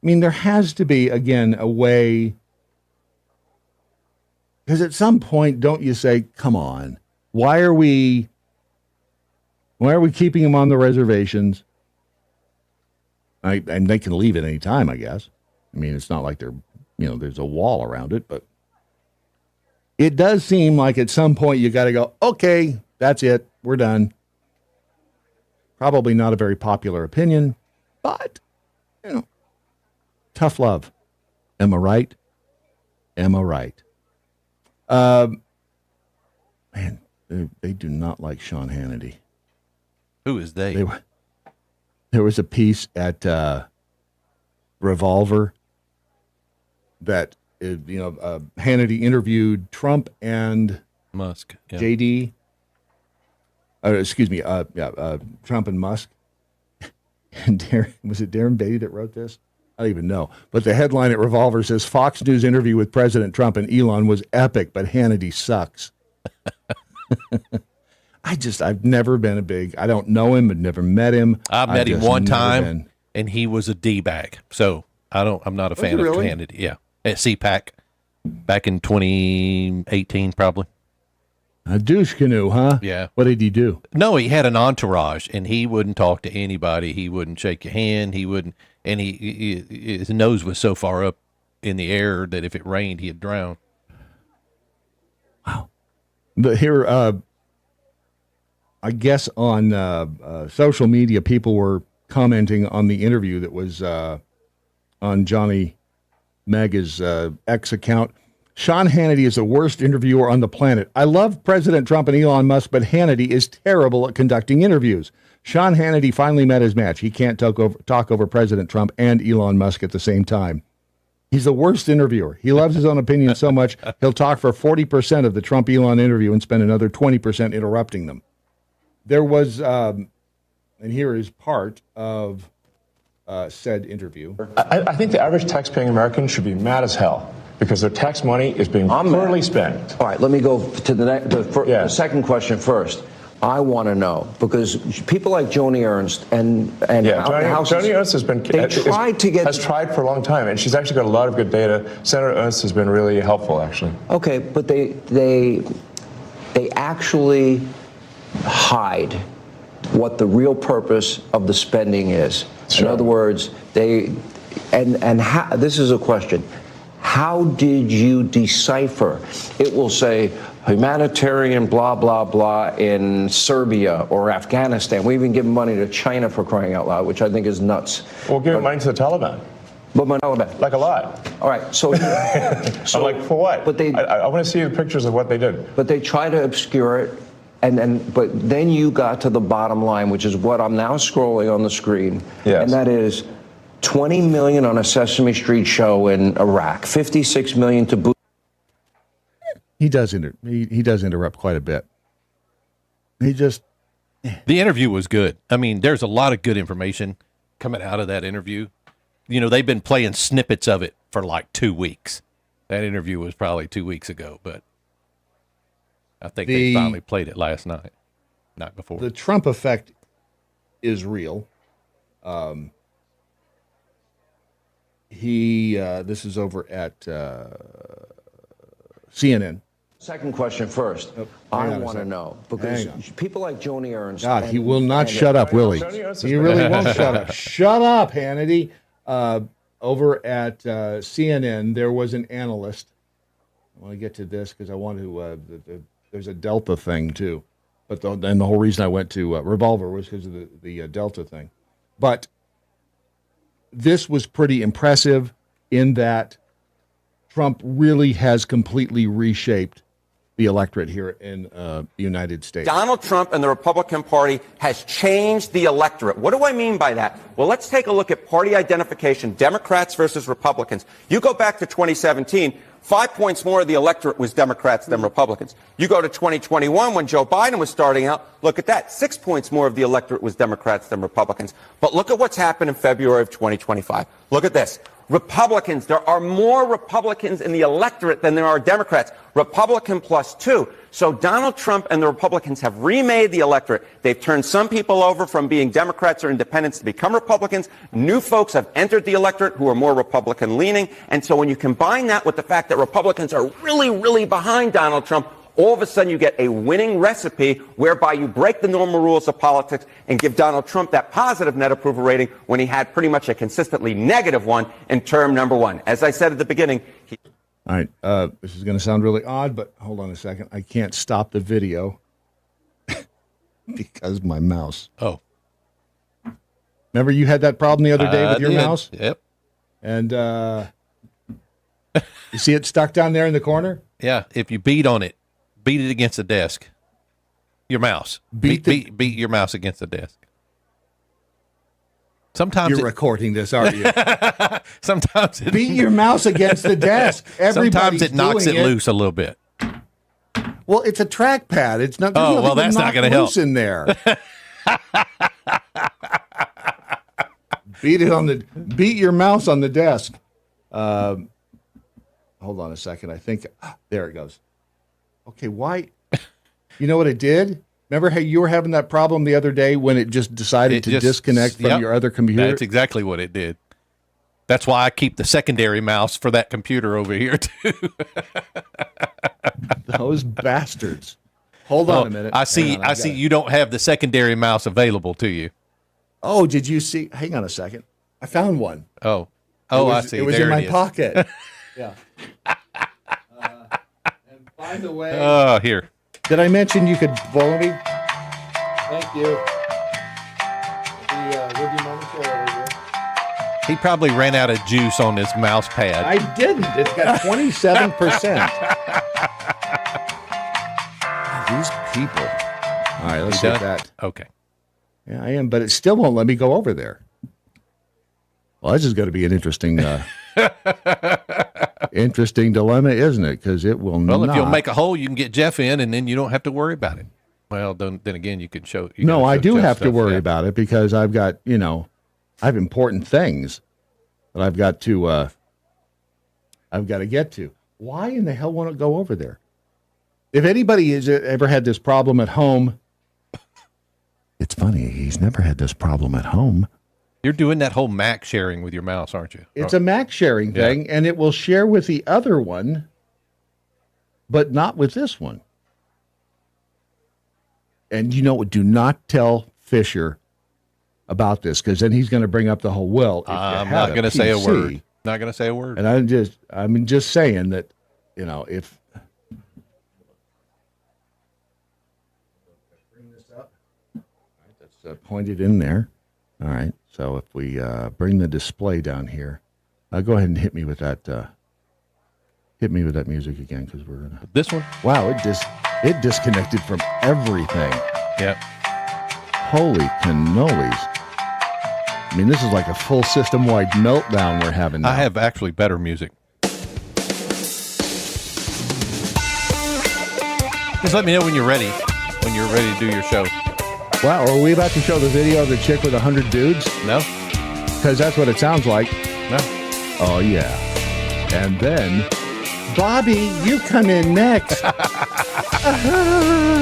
I mean, there has to be, again, a way, because at some point, don't you say, come on, why are we keeping them on the reservations? And they can leave at any time, I guess. I mean, it's not like they're, there's a wall around it, but it does seem like at some point you got to go, okay, that's it. We're done. Probably not a very popular opinion, but, tough love. Am I right? Am I right? Man, they do not like Sean Hannity. Who is they? There was a piece at Revolver that Hannity interviewed Trump and Musk, yeah. JD. Trump and Musk. And was it Darren Beatty that wrote this? I don't even know. But the headline at Revolver says, Fox News interview with President Trump and Elon was epic, but Hannity sucks. I've never been I don't know him, I've never met him. I met him one time, and he was a D-bag. So I'm not a fan of Hannity. Yeah. At CPAC back in 2018, probably. A douche canoe, huh? Yeah. What did he do? No, he had an entourage, and he wouldn't talk to anybody. He wouldn't shake your hand. He wouldn't, and his nose was so far up in the air that if it rained, he'd drown. Wow. But here, I guess on social media, people were commenting on the interview that was on Johnny Maga's X account. Sean Hannity is the worst interviewer on the planet. I love President Trump and Elon Musk, but Hannity is terrible at conducting interviews. Sean Hannity finally met his match. He can't talk over President Trump and Elon Musk at the same time. He's the worst interviewer. He loves his own opinion so much, he'll talk for 40% of the Trump-Elon interview and spend another 20% interrupting them. There was, and here is part of said interview. I think the average tax-paying American should be mad as hell because their tax money is being poorly spent. All right, let me go to the second question first. I want to know, because people like Joni Ernst and Joni Ernst has tried for a long time, and she's actually got a lot of good data. Senator Ernst has been really helpful, actually. Okay, but they actually hide what the real purpose of the spending is. Sure. In other words, this is a question. How did you decipher? It will say humanitarian blah, blah, blah in Serbia or Afghanistan. We even give money to China, for crying out loud, which I think is nuts. We'll give money to the Taliban. But Taliban. Like a lot. All right. So like, for what? But I want to see the pictures of what they did. But they try to obscure it. But then you got to the bottom line, which is what I'm now scrolling on the screen. Yes. And that is $20 million on a Sesame Street show in Iraq, $56 million to boot. He does interrupt quite a bit. The interview was good. I mean, there's a lot of good information coming out of that interview. You know, they've been playing snippets of it for like 2 weeks. That interview was probably 2 weeks ago, but I think they finally played it last night, not before. The Trump effect is real. This is over at CNN. Second question first. I want to know, because people like Joni Ernst. God, he will not shut up, will he? He really won't shut up. Shut up, Hannity. Over at CNN, there was an analyst. I want to get to this because I want to. There's a Delta thing too, but the whole reason I went to Revolver was because of the Delta thing. But this was pretty impressive in that Trump really has completely reshaped the electorate here in the United States. Donald Trump and the Republican Party has changed the electorate. What do I mean by that? Well, let's take a look at party identification, Democrats versus Republicans. You go back to 2017, 5 points more of the electorate was Democrats than Republicans. You go to 2021 when Joe Biden was starting out, look at that. 6 points more of the electorate was Democrats than Republicans. But look at what's happened in February of 2025. Look at this. Republicans, there are more Republicans in the electorate than there are Democrats. Republican +2. So Donald Trump and the Republicans have remade the electorate. They've turned some people over from being Democrats or independents to become Republicans. New folks have entered the electorate who are more Republican leaning. And so when you combine that with the fact that Republicans are really, really behind Donald Trump, all of a sudden you get a winning recipe whereby you break the normal rules of politics and give Donald Trump that positive net approval rating when he had pretty much a consistently negative one in term number one. As I said at the beginning. All right. This is going to sound really odd, but hold on a second. I can't stop the video because my mouse. Oh. Remember you had that problem the other day with your mouse? Yep. And you see it stuck down there in the corner? Yeah. If you beat on it. Beat it against the desk. Your mouse. Beat your mouse against the desk. Sometimes you're recording this, aren't you? Sometimes beat your mouse against the desk. Sometimes it knocks it loose a little bit. Well, it's a trackpad. It's not. Oh, well, that's not going to help. In there. Beat your mouse on the desk. Hold on a second. I think there it goes. Okay, why? You know what it did? Remember how you were having that problem the other day when it just decided to disconnect from your other computer? That's exactly what it did. That's why I keep the secondary mouse for that computer over here, too. Those bastards. Hold on a minute. I see you don't have the secondary mouse available to you. Oh, did you see? Hang on a second. I found one. Oh, I see. It was in my pocket. Yeah. By the way, here. Did I mention you could follow me? Thank you. The review moment. He probably ran out of juice on his mouse pad. I didn't. It's got 27%. These people. All right, let's get that. Okay. Yeah, I am, but it still won't let me go over there. Well, this is going to be an interesting, interesting dilemma, isn't it? Because it will not. Well, if you'll make a hole, you can get Jeff in, and then you don't have to worry about it. Well, then again, you can show. No, I do have to worry about it because I've got, I have important things that I've got to get to. Why in the hell won't it go over there? If anybody has ever had this problem at home, it's funny. He's never had this problem at home. You're doing that whole Mac sharing with your mouse, aren't you? It's a Mac sharing thing, and it will share with the other one, but not with this one. And you know what? Do not tell Fisher about this, because then he's going to bring up the whole, I'm not going to say a word. Not going to say a word. And I'm just saying that, if bring this up, all right, that's pointed in there. All right. So if we bring the display down here, go ahead and hit me with that music again, because we're gonna. This one? Wow! It disconnected from everything. Yep. Holy cannolis! I mean, this is like a full system-wide meltdown we're having now. I have actually better music. Just let me know when you're ready. When you're ready to do your show. Wow, are we about to show the video of the chick with 100 dudes? No. Because that's what it sounds like. No. Oh, yeah. And then, Bobby, you come in next.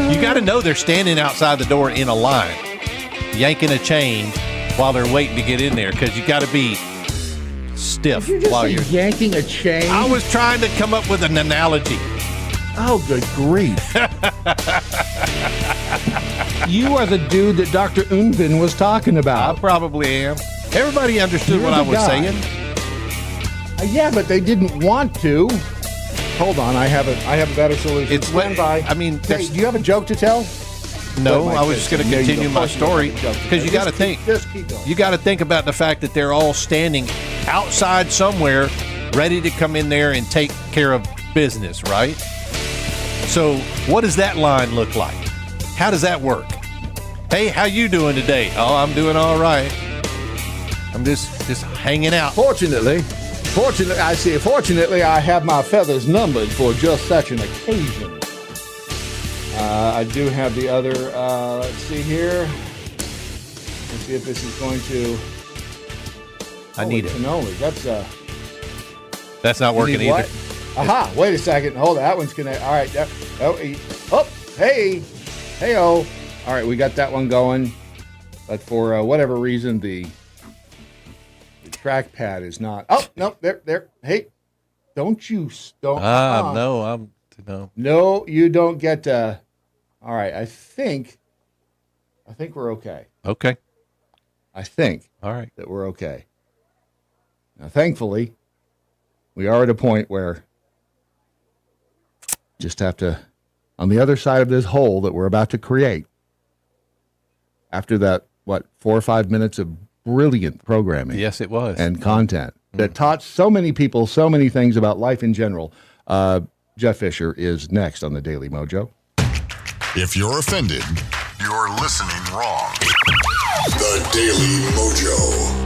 You got to know they're standing outside the door in a line, yanking a chain while they're waiting to get in there, because you got to be stiff while you're yanking a chain. I was trying to come up with an analogy. Oh, good grief. You are the dude that Dr. Unvin was talking about. I probably am. Everybody understood what I was saying. Yeah, but they didn't want to. Hold on, I have a better solution. It's Stand by. I mean, hey, do you have a joke to tell? No, I was just going to continue my story, because you got to think. Just keep going. You got to think about the fact that they're all standing outside somewhere, ready to come in there and take care of business, right? So, what does that line look like? How does that work? Hey, how you doing today? Oh, I'm doing all right. I'm just hanging out. Fortunately, I have my feathers numbered for just such an occasion. I do have the other, let's see here. Let's see if this is going to... I need it. Cannoli. That's not working either. What? Aha, wait a second. Hold on, that one's connected. All right. Hey-oh. All right, we got that one going. But for whatever reason, the trackpad is not. Oh, no, there. Hey, don't. No. No, you don't get. All right, I think we're okay. Okay. I think. All right. That we're okay. Now, thankfully, we are at a point where just have to, on the other side of this hole that we're about to create, after that, 4 or 5 minutes of brilliant programming. Yes, it was. And content that taught so many people so many things about life in general. Jeff Fisher is next on the Daily Mojo. If you're offended, you're listening wrong. The Daily Mojo.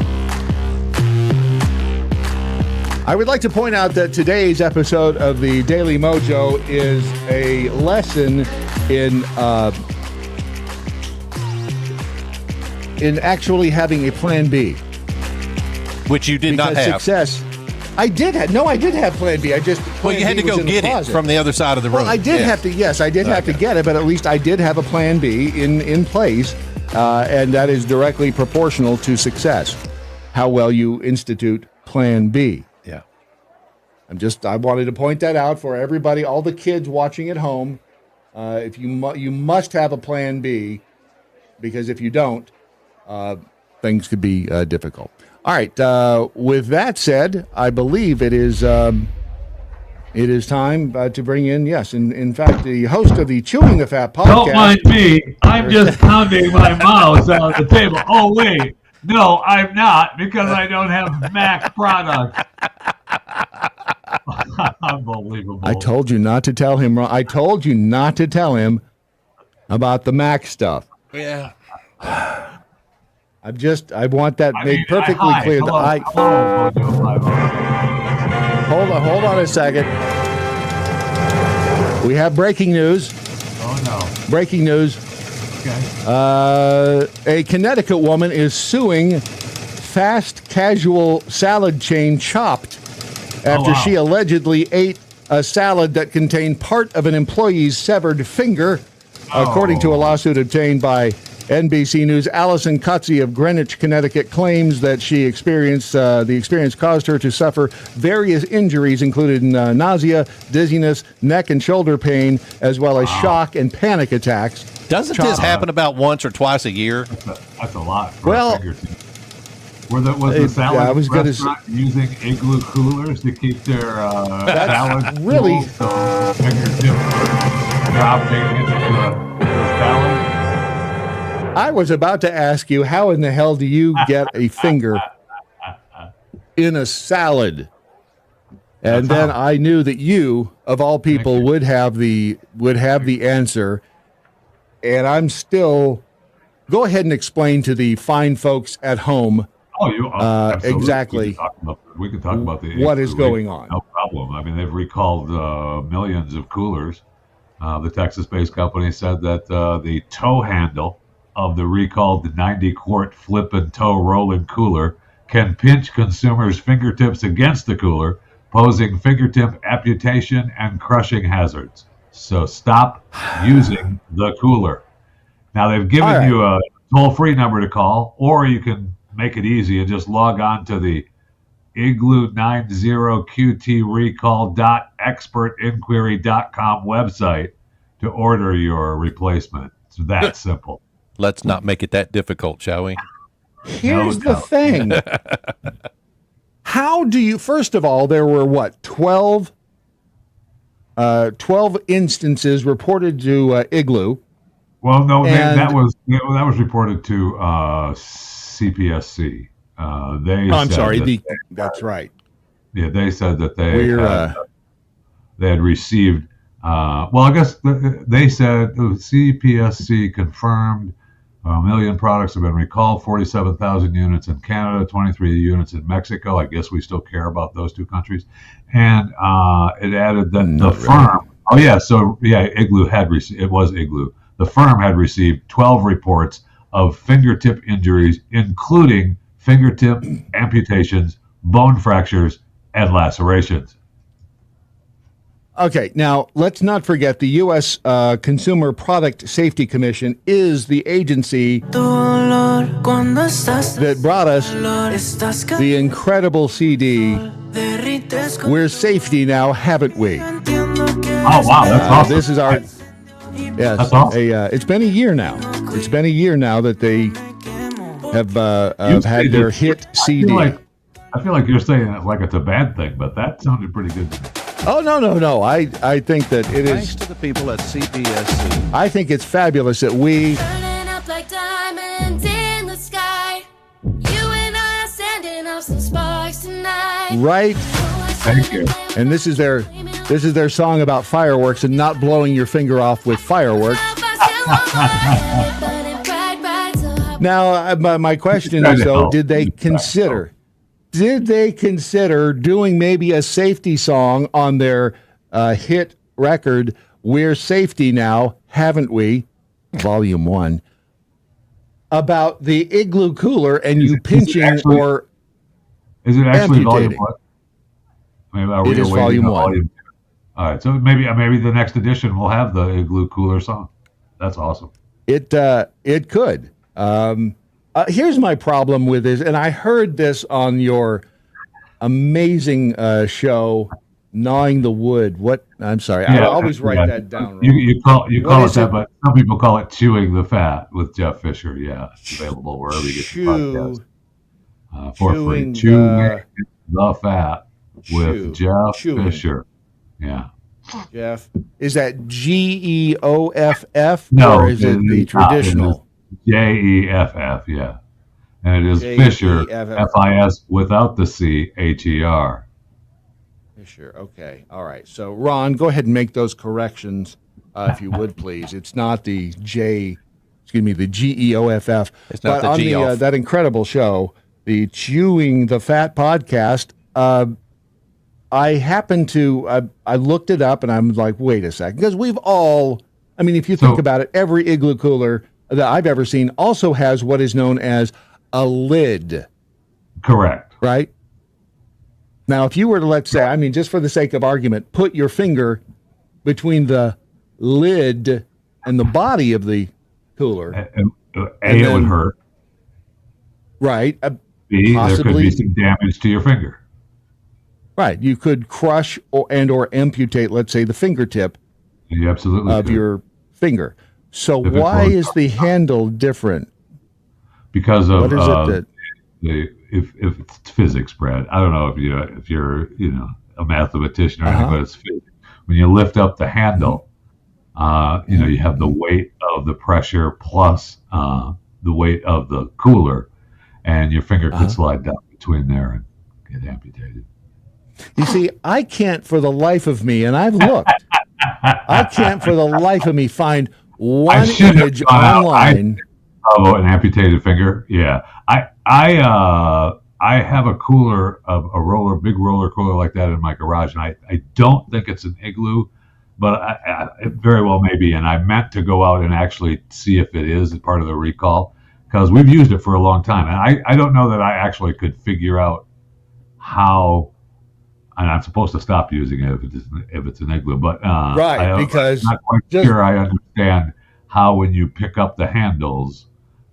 I would like to point out that today's episode of the Daily Mojo is a lesson in actually having a plan B. Which you did not have. Success. I did have plan B. I just you had to go get it from the other side of the room. Well, I did have to. Yes, I did have to get it, but at least I did have a plan B in place, and that is directly proportional to success. How well you institute plan B. Yeah. I wanted to point that out for everybody, all the kids watching at home. If you must have a plan B, because if you don't, things could be difficult. All right. With that said, I believe it is time to bring in, in fact, the host of the Chewing the Fat podcast. Don't mind me. I'm just pounding my mouse on the table. Oh, wait. No, I'm not, because I don't have Mac products. Unbelievable. I told you not to tell him. I told you not to tell him about the Mac stuff. Yeah. I want that made perfectly clear. Hold on a second. We have breaking news. Oh, no. Breaking news. Okay. A Connecticut woman is suing fast casual salad chain Chopped after she allegedly ate a salad that contained part of an employee's severed finger. According to a lawsuit obtained by NBC News, Allison Cutsey of Greenwich, Connecticut, claims that the experience caused her to suffer various injuries, including nausea, dizziness, neck and shoulder pain, as well as shock and panic attacks. Doesn't this happen about once or twice a year? That's a lot. Well, was the salad restaurant using igloo coolers to keep their salad really cool, so fingertip dropping into the salad? I was about to ask you, how in the hell do you get a finger in a salad? And then I knew that you, of all people, would have the answer. And I'm still. Go ahead and explain to the fine folks at home. Exactly. We can talk about what is going on. No problem. I mean, they've recalled millions of coolers. The Texas-based company said that the toe handle of the recalled 90-quart flip and toe rolling cooler can pinch consumers' fingertips against the cooler, posing fingertip amputation and crushing hazards. So stop using the cooler. Now, they've given you a toll-free number to call, or you can make it easy and just log on to the igloo90qtrecall.expertinquiry.com website to order your replacement. It's that simple. Let's not make it that difficult, shall we? Here's the thing. How do you, first of all, there were 12 instances reported to Igloo. Well, no, that was reported to CPSC. That's right. Yeah, they said that they had received. I guess they said the CPSC confirmed 1 million products have been recalled, 47,000 units in Canada, 23 units in Mexico. I guess we still care about those two countries. And it added that the firm. Oh yeah, Igloo had received. It was Igloo. The firm had received 12 reports of fingertip injuries, including fingertip amputations, bone fractures, and lacerations. Okay, now let's not forget the U.S. Consumer Product Safety Commission is the agency that brought us the incredible CD, We're Safety Now, Haven't We? Oh, wow, that's awesome. This is our... Yes, that's awesome. It's been a year now. It's been a year now that they have had their hit CD. I feel like you're saying it like it's a bad thing, but that sounded pretty good to me. Oh, no. I think that it is. Thanks to the people at CPSC. I think it's fabulous that we. Burning up like diamonds in the sky. You and I are sending off some sparks tonight. Right. Thank you. And this is their song about fireworks and not blowing your finger off with fireworks. Now, my question is though, did they consider doing maybe a safety song on their hit record, We're Safety Now, Haven't We? Volume 1, about the Igloo cooler and you pinching or is it actually volume 1? It is volume 1. All right, so maybe the next edition will have the Igloo cooler song. That's awesome. It could. Here's my problem with this, and I heard this on your amazing show, Gnawing the Wood. What? I'm sorry, I always write that down wrong. You call it that, but some people call it Chewing the Fat with Jeff Fisher. Yeah, it's available wherever you get your podcast. For free. Chewing the Fat with Jeff Fisher. Yeah. Jeff, is that GEOFF? No, or is it the traditional? JEFF, yeah. and it is Fisher, F-I-S without the C, H-E-R. Fisher. Okay. All right. So, Ron, go ahead and make those corrections, if you would, please. It's not the the Geoff. It's not but on the that incredible show, the Chewing the Fat podcast, I happened to, I looked it up and I'm like, wait a second. Because we've all, I mean, if you think about it, every igloo cooler that I've ever seen also has what is known as a lid. Correct. Right? Now, if you were to, let's say, I mean, just for the sake of argument, put your finger between the lid and the body of the cooler. It would hurt. Right. B, there could be some damage to your finger. Right. You could crush or amputate, let's say, the fingertip of your finger. So why is the handle different? Because of what is it that if it's physics, Brad. I don't know if you're a mathematician or anything, but it's physics. When you lift up the handle, you have the weight of the pressure plus the weight of the cooler, and your finger could slide down between there and get amputated. You see, I can't for the life of me, and I've looked, I can't for the life of me find one image online. Oh, an amputated finger? Yeah. I have a cooler, big roller cooler like that in my garage, and I don't think it's an igloo, but it very well may be. And I meant to go out and actually see if it is part of the recall, because we've used it for a long time. And I don't know that I actually could figure out how, and I'm supposed to stop using it if it's an igloo, but because I'm not quite sure I understand how when you pick up the handles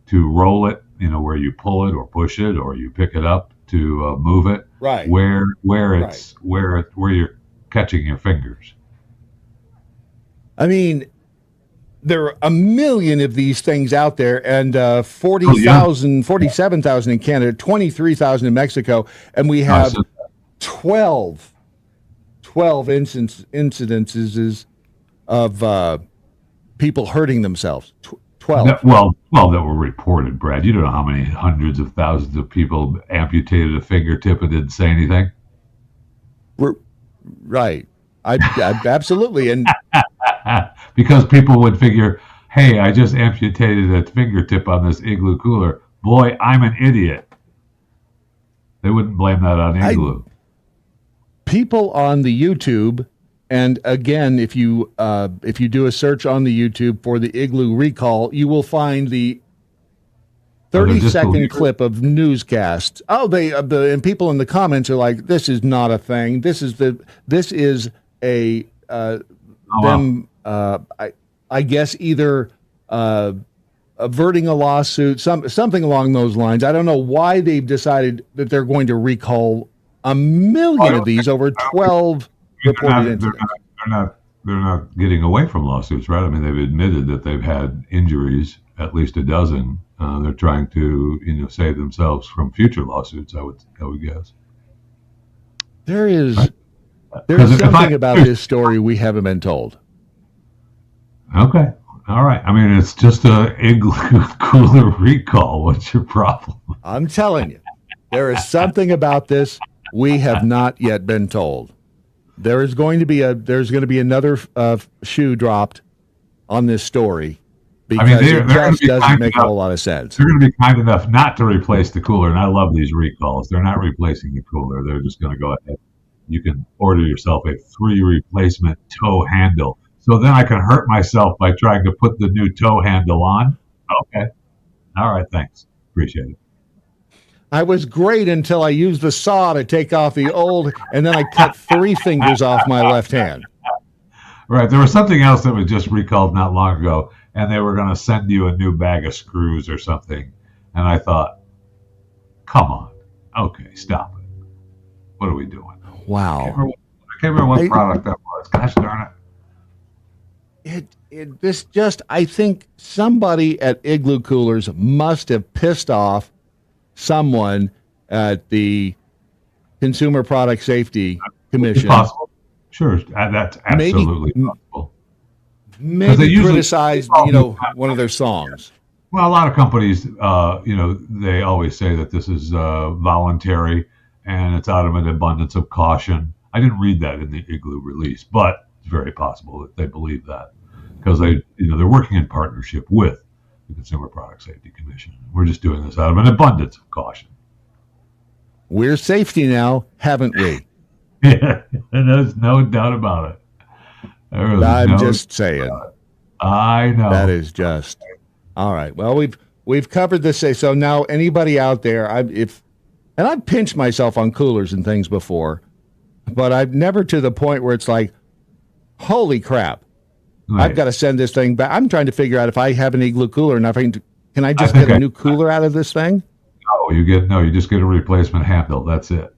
to roll it, where you pull it or push it, or you pick it up to move it, right? Where you're catching your fingers. I mean, there are a million of these things out there, and 40,000, 47,000 in Canada, 23,000 in Mexico, and we have 12 incidences of people hurting themselves. 12. That were reported, Brad. You don't know how many hundreds of thousands of people amputated a fingertip and didn't say anything. Right. I absolutely. And because people would figure, hey, I just amputated a fingertip on this igloo cooler. Boy, I'm an idiot. They wouldn't blame that on igloo. People on the YouTube, and again, if you do a search on the YouTube for the igloo recall, you will find the 30-second clip of newscasts. And people in the comments are like, "This is not a thing. This is a I guess either averting a lawsuit, something along those lines. I don't know why they've decided that they're going to recall a million of these over 12 reported incidents. They're not getting away from lawsuits, right? I mean, they've admitted that they've had injuries, at least a dozen. They're trying to, save themselves from future lawsuits. I would guess. There's something about this story we haven't been told. Okay. All right. I mean, it's just a igloo cooler recall. What's your problem? I'm telling you, there is something about this we have not yet been told. There's going to be another shoe dropped on this story because it just doesn't make a whole lot of sense. They're going to be kind enough not to replace the cooler, and I love these recalls. They're not replacing the cooler. They're just going to go ahead. You can order yourself a free replacement toe handle. So then I can hurt myself by trying to put the new toe handle on. Okay. All right. Thanks. Appreciate it. I was great until I used the saw to take off the old, and then I cut 3 fingers off my left hand. Right. There was something else that was just recalled not long ago, and they were going to send you a new bag of screws or something. And I thought, come on. Okay, stop it. What are we doing? Wow. I can't remember what product that was. Gosh darn it. I think somebody at Igloo Coolers must have pissed off someone at the Consumer Product Safety Commission. Possible. Sure, that's absolutely possible. Maybe criticized, one of their songs. Well, a lot of companies, they always say that this is voluntary and it's out of an abundance of caution. I didn't read that in the Igloo release, but it's very possible that they believe that because they're working in partnership with the Consumer Product Safety Commission. We're just doing this out of an abundance of caution. We're safety now, haven't we? Yeah, there's no doubt about it. I'm just saying. I know. That is just all right. Well, we've covered this. So now anybody out there, I've pinched myself on coolers and things before, but I've never to the point where it's like, holy crap, right. I've got to send this thing back. I'm trying to figure out if I have an Igloo cooler and can I just get a new cooler out of this thing? No, you just get a replacement handle. That's it.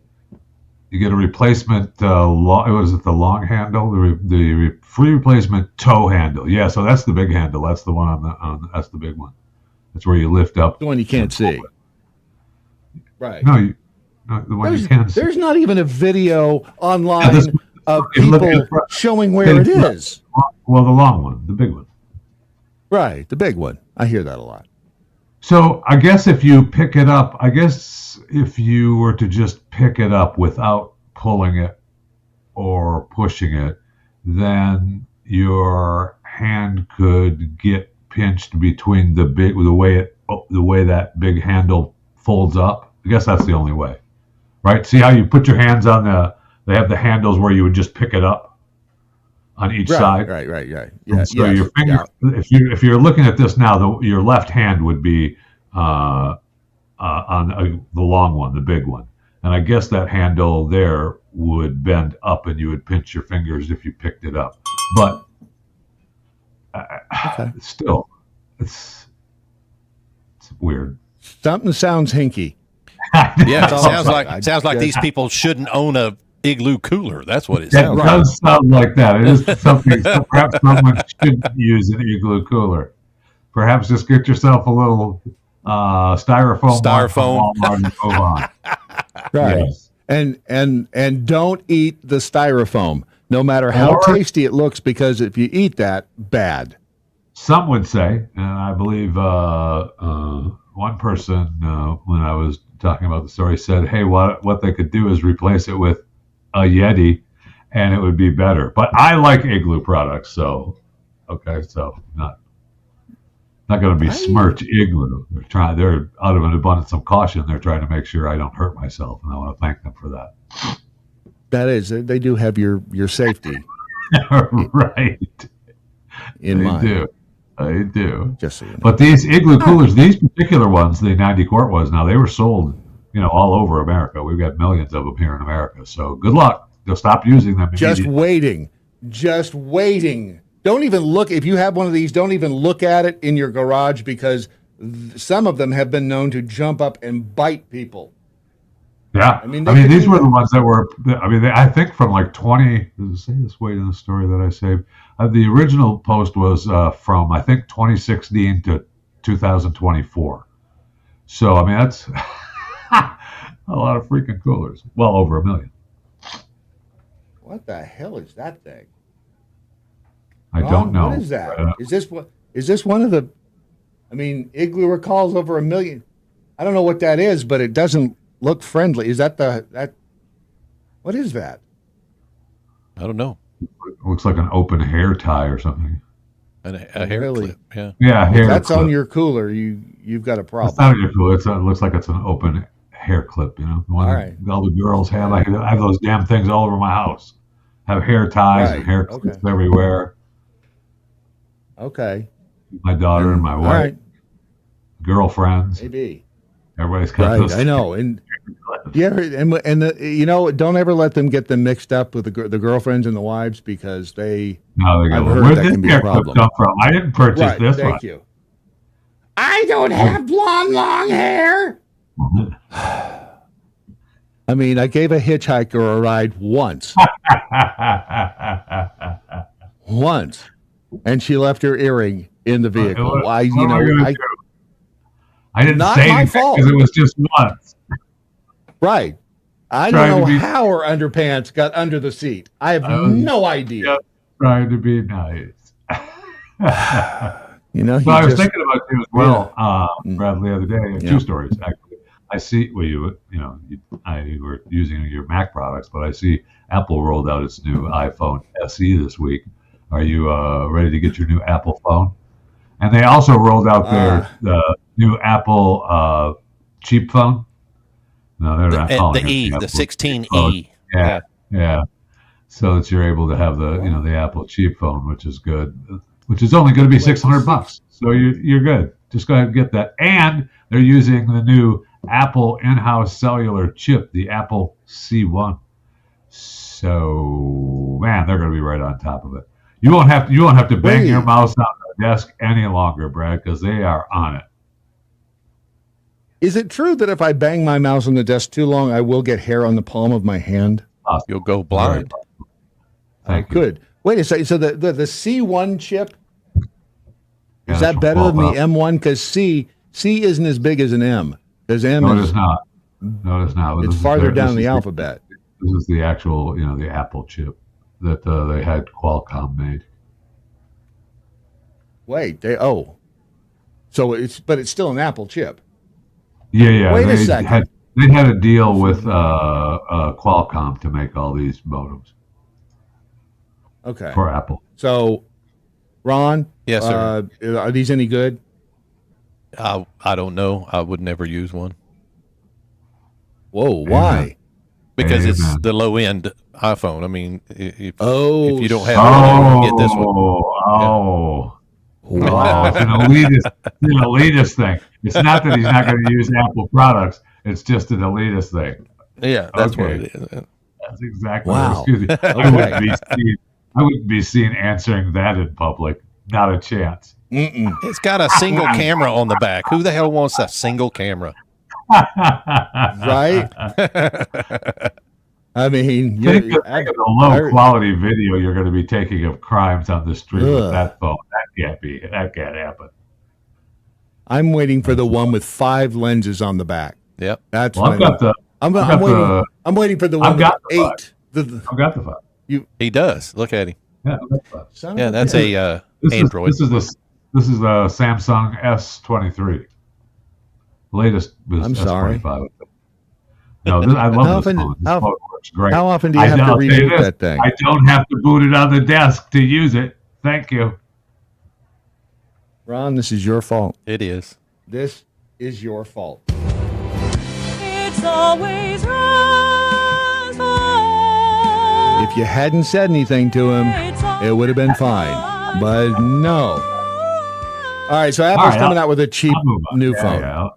You get a replacement, what is it, the long handle? The free replacement toe handle. Yeah, so that's the big handle. That's the one that's the big one. That's where you lift up. The one you can't see. Right. No, the one you can't see. There's not even a video online of people showing where it is. Well, the long one, the big one. Right, the big one. I hear that a lot. So I guess if you pick it up, if you were to just pick it up without pulling it or pushing it, then your hand could get pinched between the way that big handle folds up. I guess that's the only way, right? See how you put your hands on they have the handles where you would just pick it up on each side. Right. Yeah. So your finger, if you're looking at this now, your left hand would be on the long one, the big one, and I guess that handle there would bend up, and you would pinch your fingers if you picked it up. But still, it's weird. Something sounds hinky. Yeah, it sounds like these people shouldn't own a Igloo cooler. That's what it sounds like. It does sound like that. It is something. Perhaps someone shouldn't use an Igloo cooler. Perhaps just get yourself a little styrofoam from Walmart and move on. Right. Yes. And don't eat the styrofoam, no matter how tasty it looks, because if you eat that, bad. Some would say, and I believe one person, when I was talking about the story, said, hey, what they could do is replace it with a Yeti, and it would be better. But I like Igloo products, so not going to besmirch Igloo. They're out of an abundance of caution. They're trying to make sure I don't hurt myself, and I want to thank them for that. That is, they do have your safety, right? In mind. I do. Just so you know. But these Igloo coolers, these particular ones, the 90 quart ones, now they were sold, all over America. We've got millions of them here in America. So good luck. They'll stop using them. Just waiting. Don't even look. If you have one of these, don't even look at it in your garage, because some of them have been known to jump up and bite people. Yeah. I mean these were the ones that were, I think from like 20, does it say this way in the story that I saved? The original post was from, I think, 2016 to 2024. So, that's a lot of freaking coolers. Well over 1 million. What the hell is that thing? I don't know. What is that? Is this one of the, Igloo recalls over 1 million. I don't know what that is, but it doesn't look friendly. Is that what is that? I don't know. It looks like an open hair tie or something. A hair clip, yeah. Yeah, hair if that's clip. On your cooler, you've got a problem. It's not on your cooler. It looks like it's an open hair clip, The one all the girls have. I have those damn things all over my house. Have hair ties and hair clips everywhere. Okay. My daughter and my wife. Girlfriends. Maybe. Everybody's got those. I know. And don't ever let them get them mixed up with the girlfriends and the wives, because I've heard where that did can be a problem. Come from? I didn't purchase this one. Thank you. I don't have blonde long hair. I gave a hitchhiker a ride once. Once. And she left her earring in the vehicle. I didn't not say my anything fault. because it was just once. Right. I don't know how her underpants got under the seat. I have no idea. Trying to be nice. You know, well, I was thinking about you as well, Brad, the other day. Yeah. Two stories actually. I see. Well, you were using your Mac products, but I see Apple rolled out its new iPhone SE this week. Are you ready to get your new Apple phone? And they also rolled out their new Apple cheap phone. No, they're not calling it the 16E. Yeah. So that you're able to have the Apple cheap phone, which is good. Which is only going to be $600. So you're good. Just go ahead and get that. And they're using the new Apple in-house cellular chip, the Apple C1. So man, they're going to be right on top of it. You won't have to bang your mouse on the desk any longer, Brad, because they are on it. Is it true that if I bang my mouse on the desk too long, I will get hair on the palm of my hand? You'll go blind. I could. Wait a second. So the C1 chip, is that better than the M1? Because C isn't as big as an M. Because M No, it's not. No, it's not. It's farther down the alphabet. This is the actual, the Apple chip that they had Qualcomm made. Wait, so it's still an Apple chip. Yeah. Wait a second. They had a deal with Qualcomm to make all these modems. Okay. For Apple. So, Ron, yes, sir. Are these any good? I don't know. I would never use one. Whoa, why? Because it's the low end iPhone. I mean, if you don't have one, you get this one. Wow. It's an elitist thing. It's not that he's not going to use Apple products. It's just an elitist thing. Yeah, that's what it is. That's exactly. Wow. Excuse me. I wouldn't be seen answering that in public. Not a chance. It's got a single camera on the back. Who the hell wants a single camera? Right? I mean, think of the low quality video you're going to be taking of crimes on the street with that phone. That can't happen. I'm waiting for the one with 5 lenses on the back. Yep. That's I'm waiting for the one with 8. I've got the 5. He does. Look at him. Yeah, that's a Android. This is the Samsung S23. Latest was I'm sorry. S25. No, I love this phone. This phone works great. How often do you have to reboot that thing? I don't have to boot it on the desk to use it. Thank you. Ron, this is your fault. It is. This is your fault. It's always Ron's fault. If you hadn't said anything to him, it would have been fine. But no. All right, so Apple's coming out with a cheap new phone. Yeah,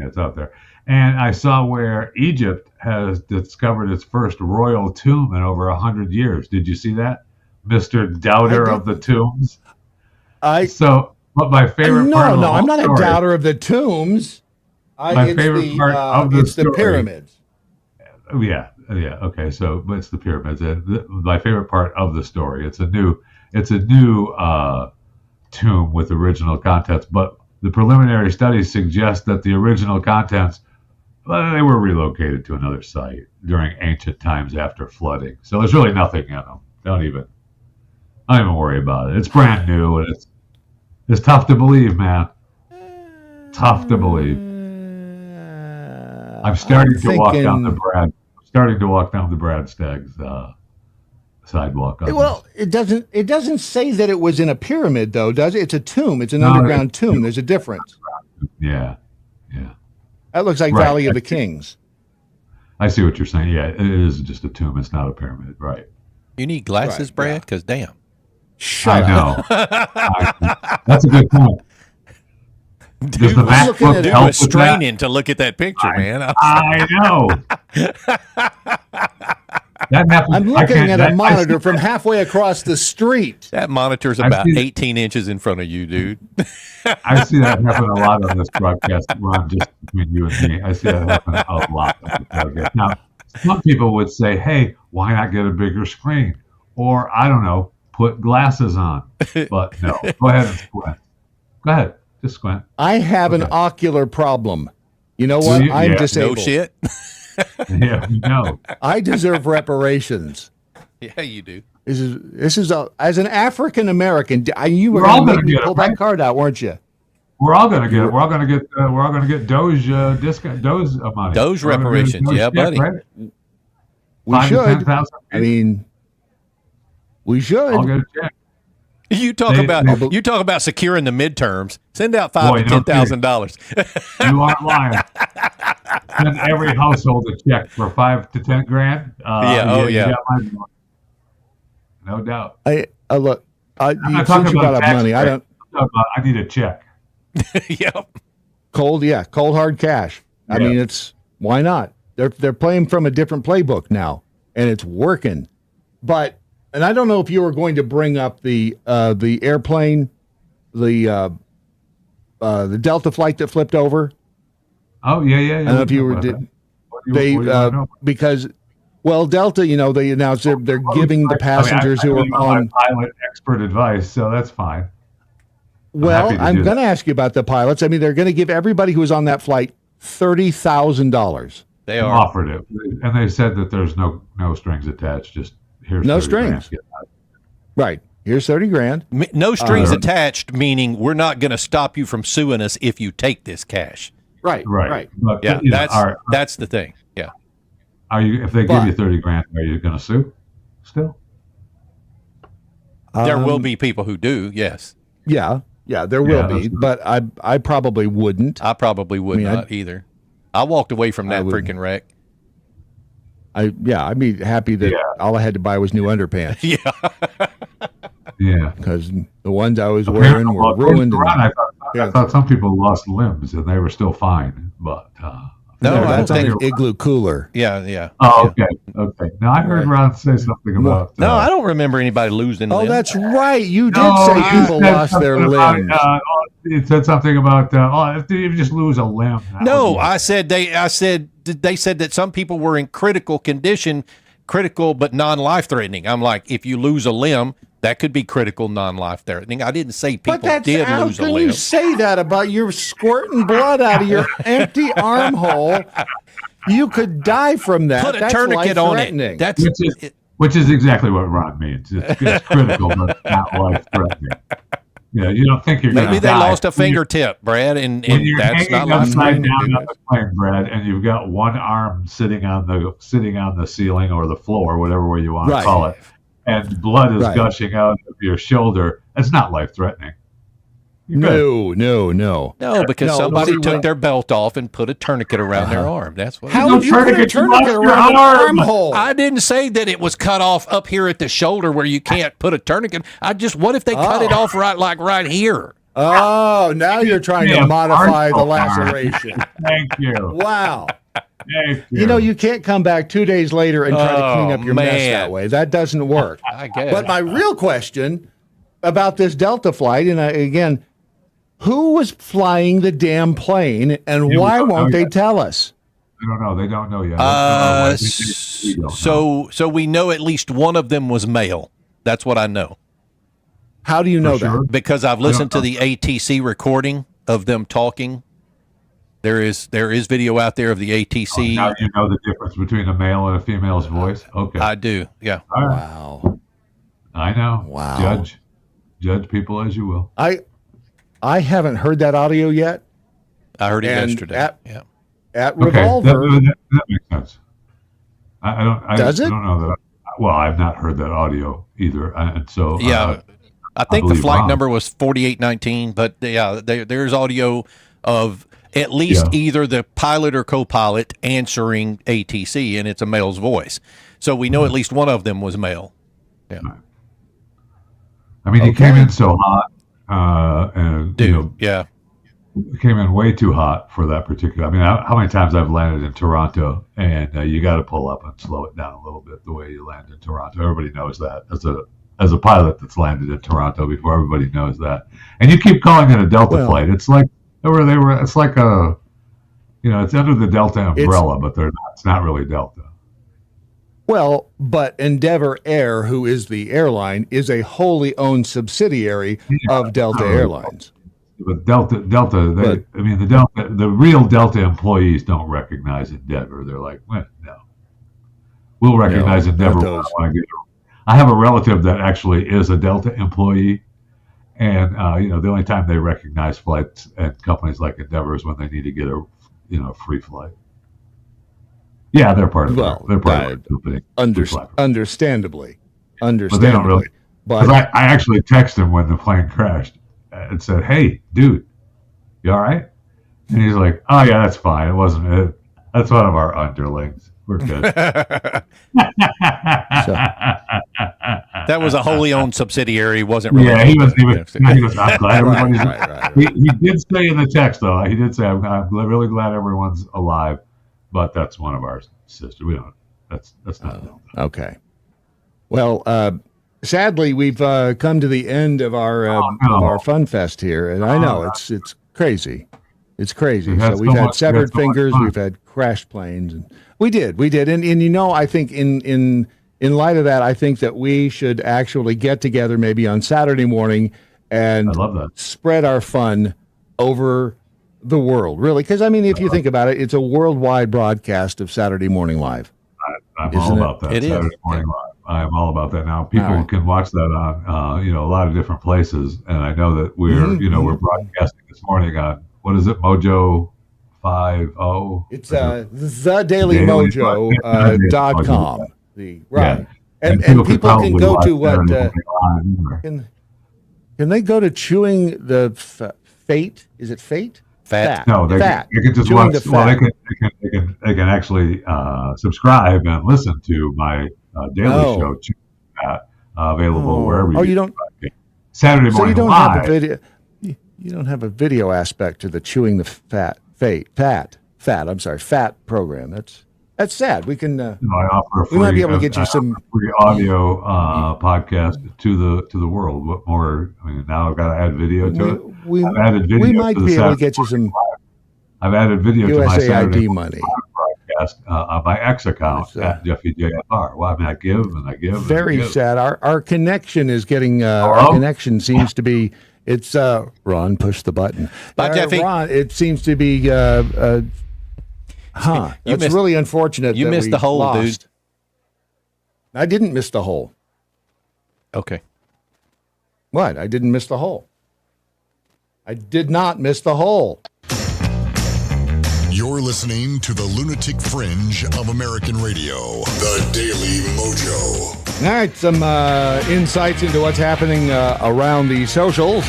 it's out there. And I saw where Egypt has discovered its first royal tomb in over 100 years. Did you see that? Mr. Doubter of the Tombs. But my favorite part of the I'm not story, a doubter of the tombs. My favorite part of the story, the pyramids. Yeah. Okay, but it's the pyramids. My favorite part of the story. It's a new tomb with original contents, but the preliminary studies suggest that the original contents, they were relocated to another site during ancient times after flooding. So there's really nothing in them. Don't even worry about it. It's brand new, and it's tough to believe, man. Tough to believe. I'm starting to walk down the Brad Staggs sidewalk. Well, it doesn't say that it was in a pyramid, though, does it? It's a tomb. It's an underground tomb. There's a difference. Yeah. That looks like Valley of the Kings. I see what you're saying. Yeah, it is just a tomb. It's not a pyramid, right? You need glasses, Brad? Because damn. I know. That's a good point. Does the MacBook help with straining to look at that picture, man. I know. That happens. I'm looking at a monitor from halfway across the street. That monitor's about 18 inches in front of you, dude. I see that happen a lot on this broadcast, Ron, just between you and me. I see that happen a lot on this broadcast. Now, some people would say, hey, why not get a bigger screen? Or, I don't know, put glasses on. But no, go ahead and squint. Go ahead, just squint. I have an ocular problem. You know what? I'm disabled. No shit. Yeah, we know. I deserve reparations. Yeah, you do. This is as an African American, you were going to make me pull that card out, weren't you? We're all going to get it. We're all going to get Doge discount, Doge money. Doge reparations, yeah, buddy. Right? We should. I mean, we should. I'll get a check. You talk about securing the midterms. Send out $5,000 to $10,000. You aren't lying. Send every household a check for $5,000 to $10,000. Yeah. No doubt. Look. I'm not talking about money. I need a check. Yep. Cold hard cash. I mean, why not? They're playing from a different playbook now, and it's working. And I don't know if you were going to bring up the airplane, the Delta flight that flipped over. Oh yeah. I don't know if you were because Delta, they announced they're giving the passengers who are on pilot expert advice, so that's fine. Well, I'm going to ask you about the pilots. I mean, they're going to give everybody who was on that flight $30,000. They offered it, and they said that there's no strings attached. Just here's no strings. Right. Here's $30,000. No strings attached, meaning we're not going to stop you from suing us if you take this cash. Right. But, that's the thing. Yeah. Are you? If they give you $30,000, are you going to sue? Still? There will be people who do. Yes. Yeah, there will be, but I probably wouldn't. I probably would not either. I walked away from that freaking wreck. I'd be happy that all I had to buy was new underpants. Yeah. Because the ones I was wearing were ruined. I thought some people lost limbs and they were still fine, but that's on an igloo cooler. Yeah. Oh, okay. Now I heard Ron say something about. No, I don't remember anybody losing. Oh, that's right. You did say people lost their limbs. It said something about if you just lose a limb. No, I said they said that some people were in critical condition, critical but non-life threatening. I'm like, if you lose a limb, that could be critical, non-life threatening. I didn't say people did lose a limb. How can you say that about your squirting blood out of your empty armhole? You could die from that. Put a tourniquet on it. Which is exactly what Ron means. It's critical, but not life-threatening. Yeah, you don't think you're going to die. Maybe they lost a fingertip, Brad, and that's not upside down on the plane, Brad, and you've got one arm sitting on the ceiling or the floor, whatever way you want to call it, and blood is gushing out of your shoulder. It's not life-threatening. No, because somebody took their belt off and put a tournament around their arm. That's what. How would you put a tourniquet around your armhole? I didn't say that it was cut off up here at the shoulder where you can't put a tourniquet. What if they cut it off right here? Oh, now you're trying to modify the laceration. Thank you. Wow. You can't come back 2 days later and try to clean up your mess that way. That doesn't work. I guess. But my real question about this Delta flight, and again, who was flying the damn plane, and why won't they tell us? I don't know. They don't know yet. So we know at least one of them was male. That's what I know. How do you know that? Because I've listened to the ATC recording of them talking. There is video out there of the ATC. Now you know the difference between a male and a female's voice? Okay. I do, yeah. Right. Wow. I know. Wow. Judge people as you will. I haven't heard that audio yet. I heard it yesterday. At Revolver. That makes sense. I Does it? I don't know that. I've not heard that audio either. And so I think the flight number was 4819, but there's audio of at least either the pilot or co-pilot answering ATC, and it's a male's voice. So we know at least one of them was male. Yeah. I mean, he came in so hot. Came in way too hot for that particular. I mean, how many times I've landed in Toronto, and you got to pull up and slow it down a little bit the way you land in Toronto. Everybody knows that as a pilot that's landed in Toronto before, everybody knows that. And you keep calling it a Delta flight. It's like it's like a, it's under the Delta umbrella, but they're not. It's not really Delta. Well, but Endeavor Air, who is the airline, is a wholly owned subsidiary of Delta Airlines. But the real Delta employees don't recognize Endeavor. They're like, well, no. We'll recognize Endeavor. I have a relative that actually is a Delta employee, and the only time they recognize flights at companies like Endeavor is when they need to get a free flight. Yeah, they're part of they're part of the company. Understandably. But they don't really. Because I actually texted him when the plane crashed and said, "Hey, dude, you all right?" And he's like, "Oh yeah, that's fine. It wasn't it. That's one of our underlings. We're good." That was a wholly owned subsidiary. Wasn't really. Yeah, he was. I'm glad everybody's. Right. He did say in the text though. He did say, "I'm really glad everyone's alive," but that's one of our sisters. We don't. That's not. Okay. Well, sadly, we've come to the end of our fun fest here, and I know it's crazy. It's crazy. So we've had severed fingers, we've had crashed planes, and we did, and I think in light of that, I think that we should actually get together maybe on Saturday morning and spread our fun over the world, really, because if you think about it, it's a worldwide broadcast of Saturday Morning Live. I'm all about that. Saturday Morning Live. I am all about that now. People can watch that on a lot of different places, and I know that we're we're broadcasting this morning on. What is it? MoJo 5.0? It's the Daily MoJo.com. Right. And people can go to what? Can they go to Chewing the Fate? Is it Fate? Fat. No, they can just watch. Well, they can actually subscribe and listen to my daily show, Chewing the Fat, available wherever you don't. Saturday morning so you don't live. Have the video. You don't have a video aspect to the Chewing the Fat program. That's sad. We can. I offer a free, we might be able to get you some free audio podcast to the world. What more? Now I've got to add video to it. I've added video. We might be able to get you some. I've added video to my Saturday money broadcast on my X account at Jeffy JFR. Well, I give and I give. Very sad. Our connection is getting. Our connection seems to be. It's Ron. Push the button. Bye, Jeffy. Ron, it seems to be. That's really unfortunate. You missed the hole, lost. Dude. I didn't miss the hole. Okay. What? I didn't miss the hole. I did not miss the hole. You're listening to the Lunatic Fringe of American radio, the Daily Mojo. All right, some insights into what's happening around the socials.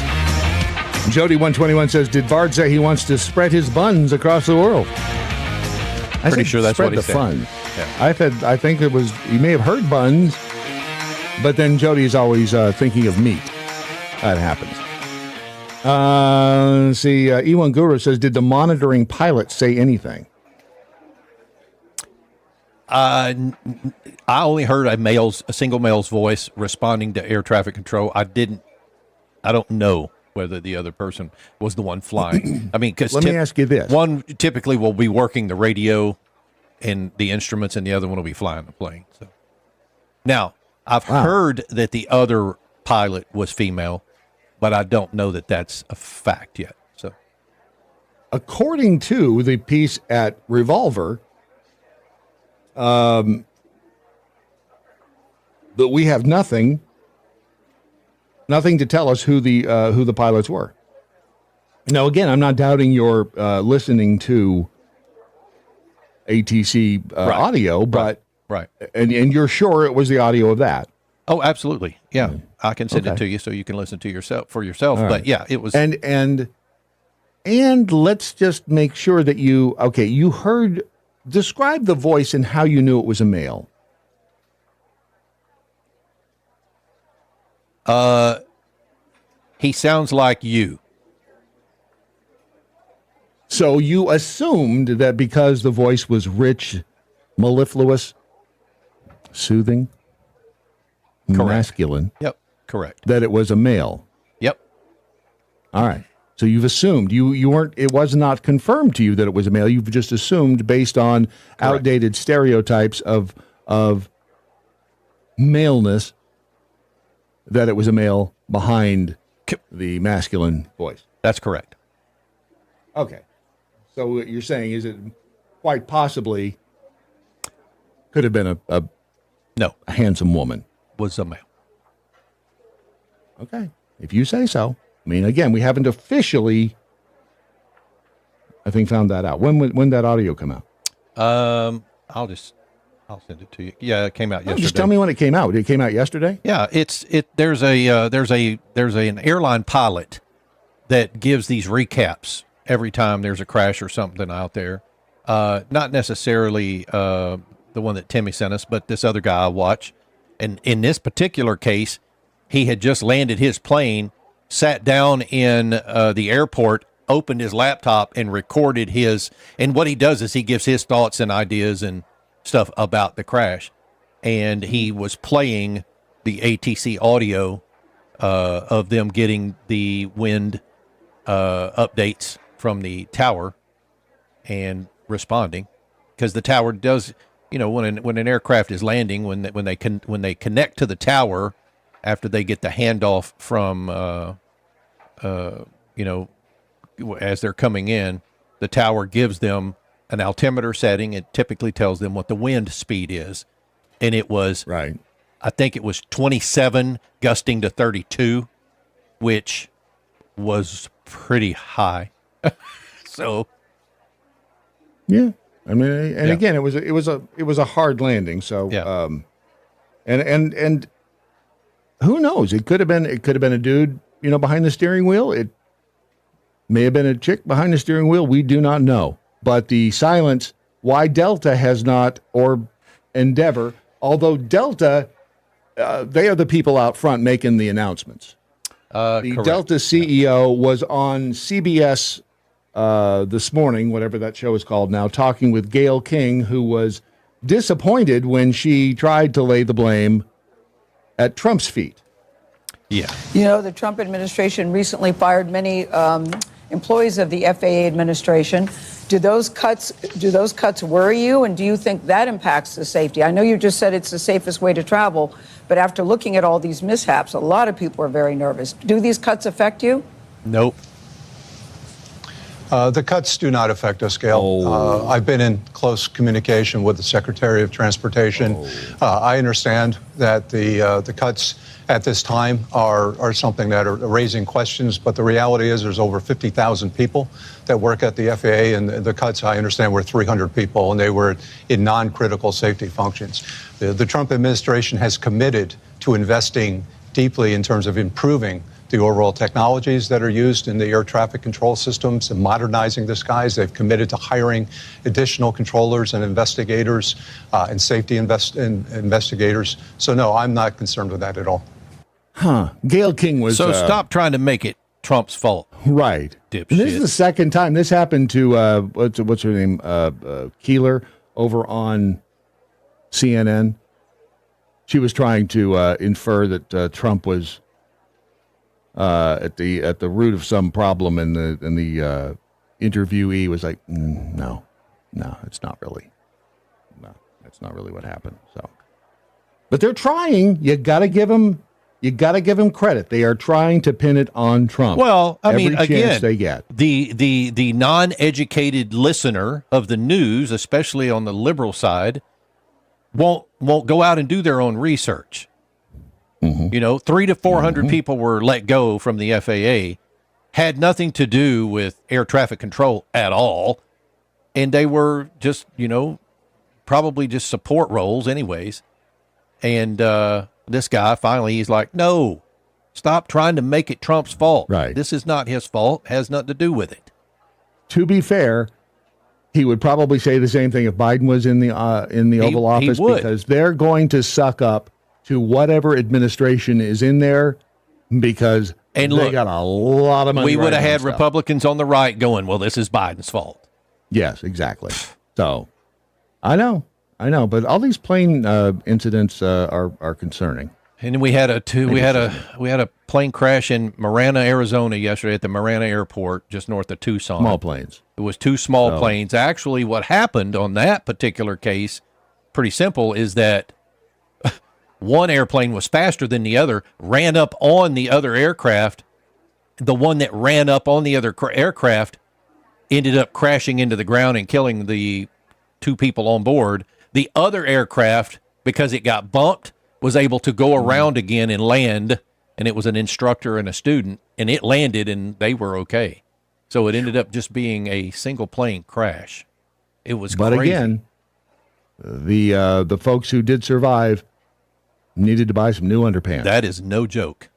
Jody121 says, did Bard say he wants to spread his buns across the world? Pretty sure that's what he said. Fun. Yeah. I think it was, you may have heard buns, but then Jody's always thinking of meat. That happens. Let's see, E1 Guru says, did the monitoring pilot say anything? I only heard a single male's voice responding to air traffic control. I don't know whether the other person was the one flying. Because let me ask you this: one typically will be working the radio and the instruments, and the other one will be flying the plane. So now I've heard that the other pilot was female, but I don't know that that's a fact yet. So, according to the piece at Revolver. But we have nothing to tell us who the pilots were. Now, again, I'm not doubting your listening to ATC audio, but right, and you're sure it was the audio of that. Oh, absolutely, yeah. I can send it to you so you can listen to yourself for yourself. All but right. Yeah, it was. And let's just make sure that you heard. Describe the voice and how you knew it was a male. He sounds like you. So you assumed that because the voice was rich, mellifluous, soothing, masculine. Yep, correct. That it was a male. Yep. All right. So you've assumed you weren't. It was not confirmed to you that it was a male. You've just assumed based on outdated stereotypes of maleness that it was a male behind the masculine voice. That's correct. Okay. So what you're saying is it quite possibly could have been a handsome woman. was a male. Okay, if you say so. I mean, again, we haven't officially, I think, found that out. When that audio come out? I'll send it to you. Yeah, it came out yesterday. Just tell me when it came out. It came out yesterday? Yeah, there's an airline pilot that gives these recaps every time there's a crash or something out there. Not necessarily the one that Timmy sent us, but this other guy I watch. And in this particular case, he had just landed his plane, sat down in the airport, opened his laptop, and recorded his. And what he does is he gives his thoughts and ideas and stuff about the crash. And he was playing the ATC audio of them getting the wind updates from the tower and responding, because the tower does, when an aircraft is landing, when they connect to the tower after they get the handoff from as they're coming in, the tower gives them an altimeter setting. It typically tells them what the wind speed is, and it was right. I think it was 27 gusting to 32, which was pretty high. So, yeah, I mean, and again, it was a hard landing. So, yeah. And who knows? It could have been a dude, behind the steering wheel. It may have been a chick behind the steering wheel. We do not know. But the silence, why Delta has not, or Endeavor, although Delta, they are the people out front making the announcements. The correct. Delta CEO was on CBS this morning, whatever that show is called now, talking with Gayle King, who was disappointed when she tried to lay the blame at Trump's feet. Yeah. The Trump administration recently fired many employees of the FAA administration. Do those cuts worry you, and do you think that impacts the safety? I know you just said it's the safest way to travel, but after looking at all these mishaps, a lot of people are very nervous. Do these cuts affect you? Nope. The cuts do not affect us, Gail. I've been in close communication with the Secretary of Transportation. I understand that the cuts at this time are something that are raising questions, but the reality is there's over 50,000 people that work at the FAA, and the cuts, I understand, were 300 people, and they were in non-critical safety functions. The Trump administration has committed to investing deeply in terms of improving the overall technologies that are used in the air traffic control systems and modernizing the skies. They've committed to hiring additional controllers and investigators and safety investigators. So, no, I'm not concerned with that at all. Gayle King was... So stop trying to make it Trump's fault. Right. Dipshit. And this is the second time. This happened to, what's her name? Keeler over on CNN. She was trying to infer that Trump was at the root of some problem, and the interviewee was like, no, it's not really. No, that's not really what happened. So, but they're trying. You got to give them credit. They are trying to pin it on Trump. Well, I mean, every chance again, they get. The non-educated listener of the news, especially on the liberal side, won't go out and do their own research. Mm-hmm. 300 to 400 people were let go from the FAA, had nothing to do with air traffic control at all, and they were just, probably just support roles anyways. And this guy finally, he's like, no, stop trying to make it Trump's fault. Right. This is not his fault. Has nothing to do with it. To be fair, he would probably say the same thing if Biden was in the Oval Office, because they're going to suck up to whatever administration is in there, because they got a lot of money. We would have had Republicans on the right going, well, this is Biden's fault. Yes, exactly. So I know, but all these plane incidents are concerning. And we had a plane crash in Marana, Arizona yesterday at the Marana Airport, just north of Tucson. Small planes. It was two small planes. Actually, what happened on that particular case, pretty simple, is that one airplane was faster than the other, ran up on the other aircraft. The one that ran up on the other aircraft ended up crashing into the ground and killing the two people on board. The other aircraft, because it got bumped, was able to go around again and land, and it was an instructor and a student, and it landed, and they were okay. So it ended up just being a single plane crash. It was But crazy. again, the folks who did survive needed to buy some new underpants. That is no joke.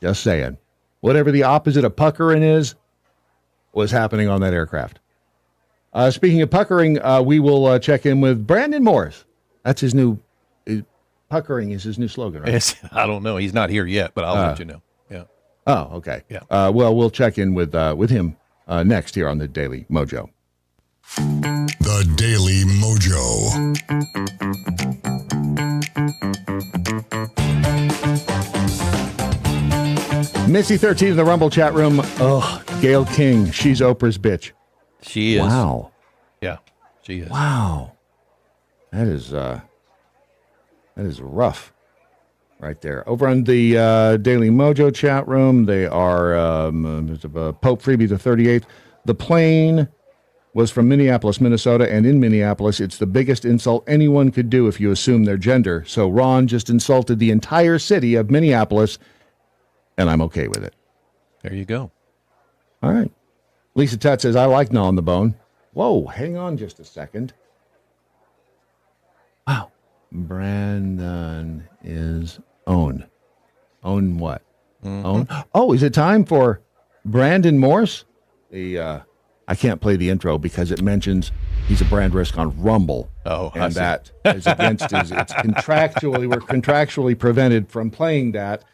Just saying. Whatever the opposite of puckering is, was happening on that aircraft. Speaking of puckering, we will check in with Brandon Morse. That's his new, puckering is his new slogan, right? I don't know. He's not here yet, but I'll let you know. Yeah. Oh, okay. Yeah. Well, we'll check in with him next here on the Daily Mojo. The Daily Mojo. Missy 13 in the Rumble chat room. Oh, Gail King. She's Oprah's bitch. She is. Wow. Yeah, she is. Wow. That is rough right there. Over on the Daily Mojo chat room, they are Pope Freebie the 38th. The plane was from Minneapolis, Minnesota, and in Minneapolis, it's the biggest insult anyone could do if you assume their gender. So Ron just insulted the entire city of Minneapolis, and I'm okay with it. There you go. All right. Lisa Tutt says, I like gnawing the bone. Whoa, hang on just a second. Wow. Brandon is own. Own what? Mm-hmm. Own? Oh, is it time for Brandon Morse? I can't play the intro because it mentions he's a brand risk on Rumble. Oh, and that is against his. It's we're contractually prevented from playing that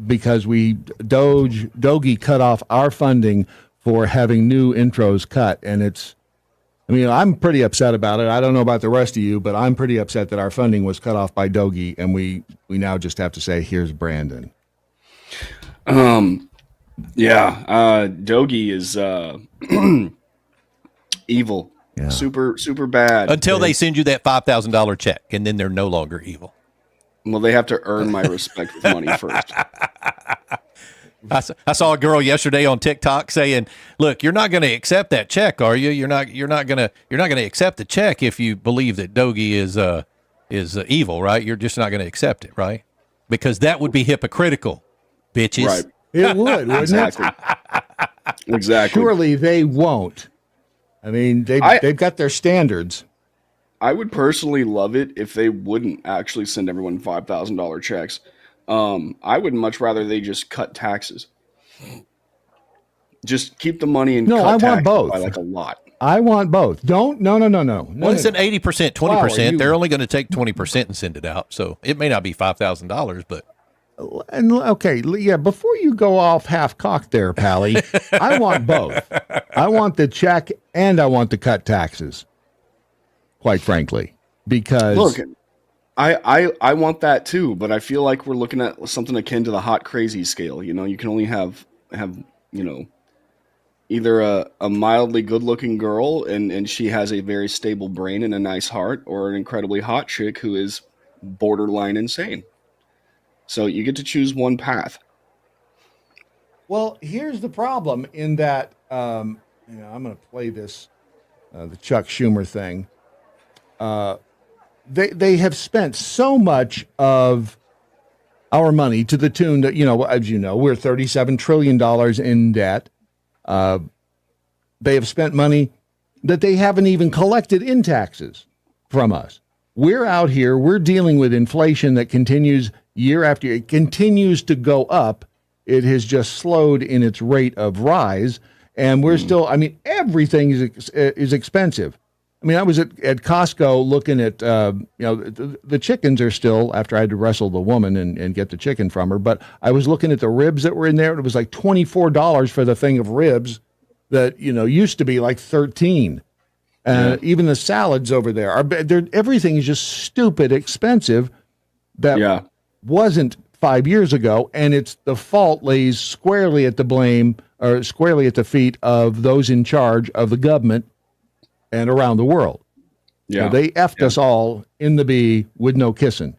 because Dogie cut off our funding for having new intros cut, and I'm pretty upset about it. I don't know about the rest of you, but I'm pretty upset that our funding was cut off by Dogie, and we now just have to say, here's Brandon. Yeah, Dogie is evil. Yeah. Super bad. Until they send you that $5,000 check, and then they're no longer evil. Well, they have to earn my respect with money first. I saw a girl yesterday on TikTok saying, "Look, you're not going to accept that check, are you? You're not going to accept the check if you believe that Dogie is evil, right? You're just not going to accept it, right? Because that would be hypocritical, bitches." Right. It would, wouldn't Exactly. it? Exactly. Surely they won't. I mean, they've got their standards. I would personally love it if they wouldn't actually send everyone $5,000 checks. I would much rather they just cut taxes. Just keep the money and cut I want taxes both. by like a lot. I want both. No. Well, it's an 80%, 20%. Wow, They're only going to take 20% and send it out. So it may not be $5,000, but. And okay, yeah, before you go off half-cocked there, Pally, I want both. I want the check and I want the cut taxes, quite frankly, because... Look, I want that too, but I feel like we're looking at something akin to the hot crazy scale. You know, you can only have either a mildly good-looking girl and she has a very stable brain and a nice heart, or an incredibly hot chick who is borderline insane. So you get to choose one path. Well, here's the problem in that, I'm going to play this, the Chuck Schumer thing. They have spent so much of our money to the tune that, as you know, we're $37 trillion in debt. They have spent money that they haven't even collected in taxes from us. We're out here, we're dealing with inflation that continues year after year. It continues to go up. It has just slowed in its rate of rise. And we're still, everything is expensive. I was at Costco looking at, the chickens are still, after I had to wrestle the woman and get the chicken from her, but I was looking at the ribs that were in there. It was like $24 for the thing of ribs that, used to be like $13. Even the salads over there everything is just stupid expensive. That wasn't 5 years ago, and the fault lays squarely at the feet of those in charge of the government and around the world. Yeah, they effed us all in the bee with no kissing.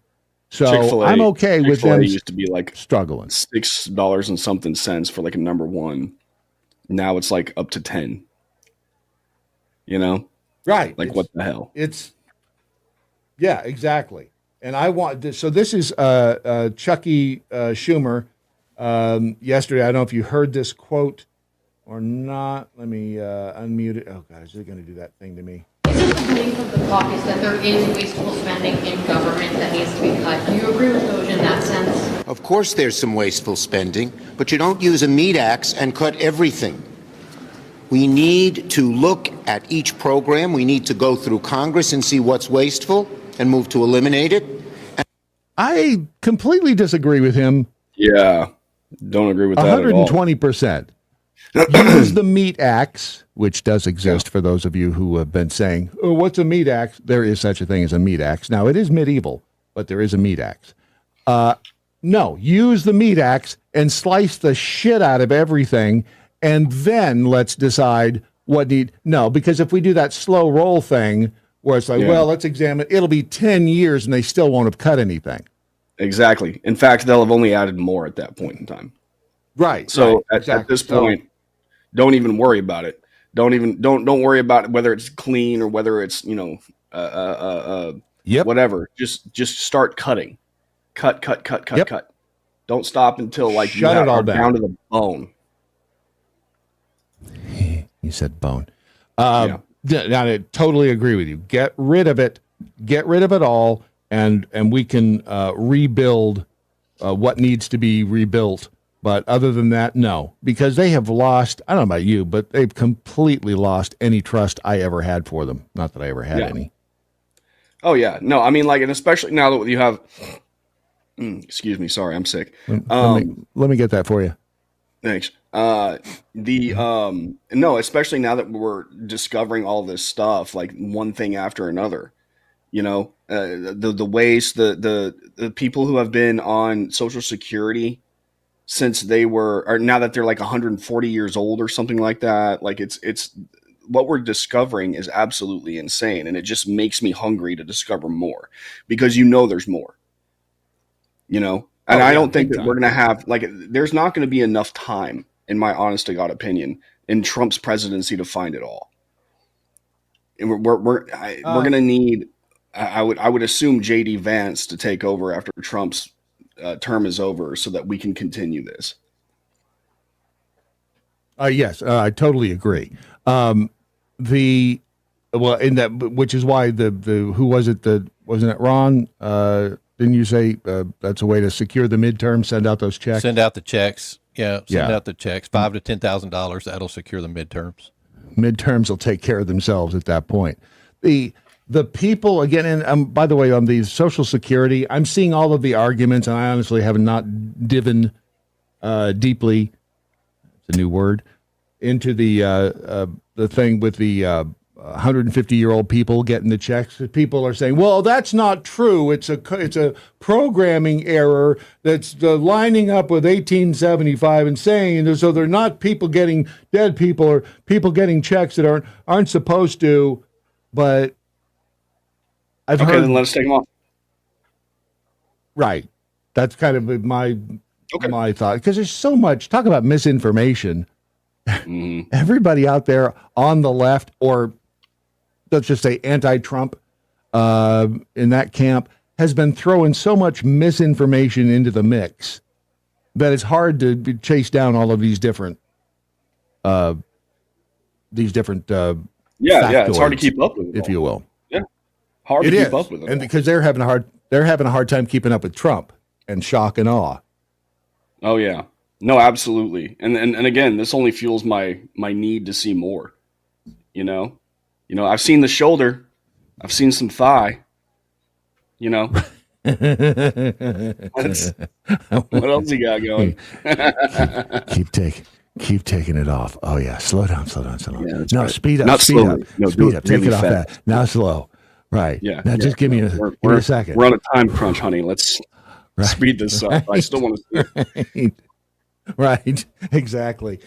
So Chick-fil-A, I'm okay with them used to be like struggling $6 and something cents for like a number one. Now it's like up to 10. Right? Like what the hell? It's Yeah, exactly. And I want this. So this is Chucky Schumer yesterday. I don't know if you heard this quote or not. Let me unmute it. Oh, God, is it going to do that thing to me? Is it the belief of the caucus that there is wasteful spending in government that needs to be cut? Do you agree with Doge in that sense? Of course there's some wasteful spending, but you don't use a meat axe and cut everything. We need to look at each program. We need to go through Congress and see what's wasteful and move to eliminate it. I completely disagree with him. Yeah, don't agree with that at all. 120%. Use the meat axe, which does exist for those of you who have been saying, oh, what's a meat axe? There is such a thing as a meat axe. Now, it is medieval, but there is a meat axe. No, use the meat axe and slice the shit out of everything, and then let's decide what No, because if we do that slow roll thing where it's like, well, let's examine, it'll be 10 years and they still won't have cut anything. Exactly. In fact, they'll have only added more at that point in time. Right. So right, at this point, don't even worry about it. Don't worry about whether it's clean or whether it's, whatever. Just start cutting. Cut. Don't stop until like Shut it all down to the bone. You said bone. I totally agree with you. Get rid of it. Get rid of it all, and we can rebuild what needs to be rebuilt. But other than that, no, because they have lost, I don't know about you, but they've completely lost any trust I ever had for them. Not that I ever had any. Oh, yeah. No, I mean, like, and especially now that you have, excuse me, sorry, I'm sick. Let me get that for you. Thanks. No, especially now that we're discovering all this stuff, like one thing after another, the waste, the people who have been on Social Security since or now that they're like 140 years old or something like that. Like it's what we're discovering is absolutely insane. And it just makes me hungry to discover more because there's more, and I don't think that we're going to have there's not going to be enough time, in my honest to God opinion, in Trump's presidency to find it all. And we're going to need, I would assume JD Vance to take over after Trump's term is over so that we can continue this. Yes, I totally agree. Which is why who was it that wasn't it Ron? Didn't you say that's a way to secure the midterm? Send out those checks. Send out the checks. Send out the checks. $5,000 to $10,000. That'll secure the midterms. Midterms will take care of themselves at that point. The people again, and by the way, on the Social Security, I'm seeing all of the arguments, and I honestly have not divin deeply. It's a new word into the thing with the 150-year-old people getting the checks. People are saying, "Well, that's not true. It's a programming error that's lining up with 1875 and saying so they're not people getting dead people or people getting checks that aren't supposed to." But I've heard. Then let us take them off. Right, that's kind of my thought because there's so much talk about misinformation. Mm-hmm. Everybody out there on the left, or let's just say anti-Trump, in that camp, has been throwing so much misinformation into the mix that it's hard to chase down all of these different. Yeah, it's hard to keep up with, if you will. Yeah, hard to keep up with them, and because they're having a hard time keeping up with Trump and shock and awe. Oh yeah. No, absolutely. And again, this only fuels my need to see more. I've seen the shoulder, I've seen some thigh. What else you got going? Keep taking it off. Oh yeah, slow down. Yeah, no, right. speed up. Not speed slowly. up. No, speed up. Take really it off fast. that. Now slow. Right. Yeah. Now just give me a second. We're on a time crunch, honey. Let's speed this up. I still want to see it. Right. Exactly.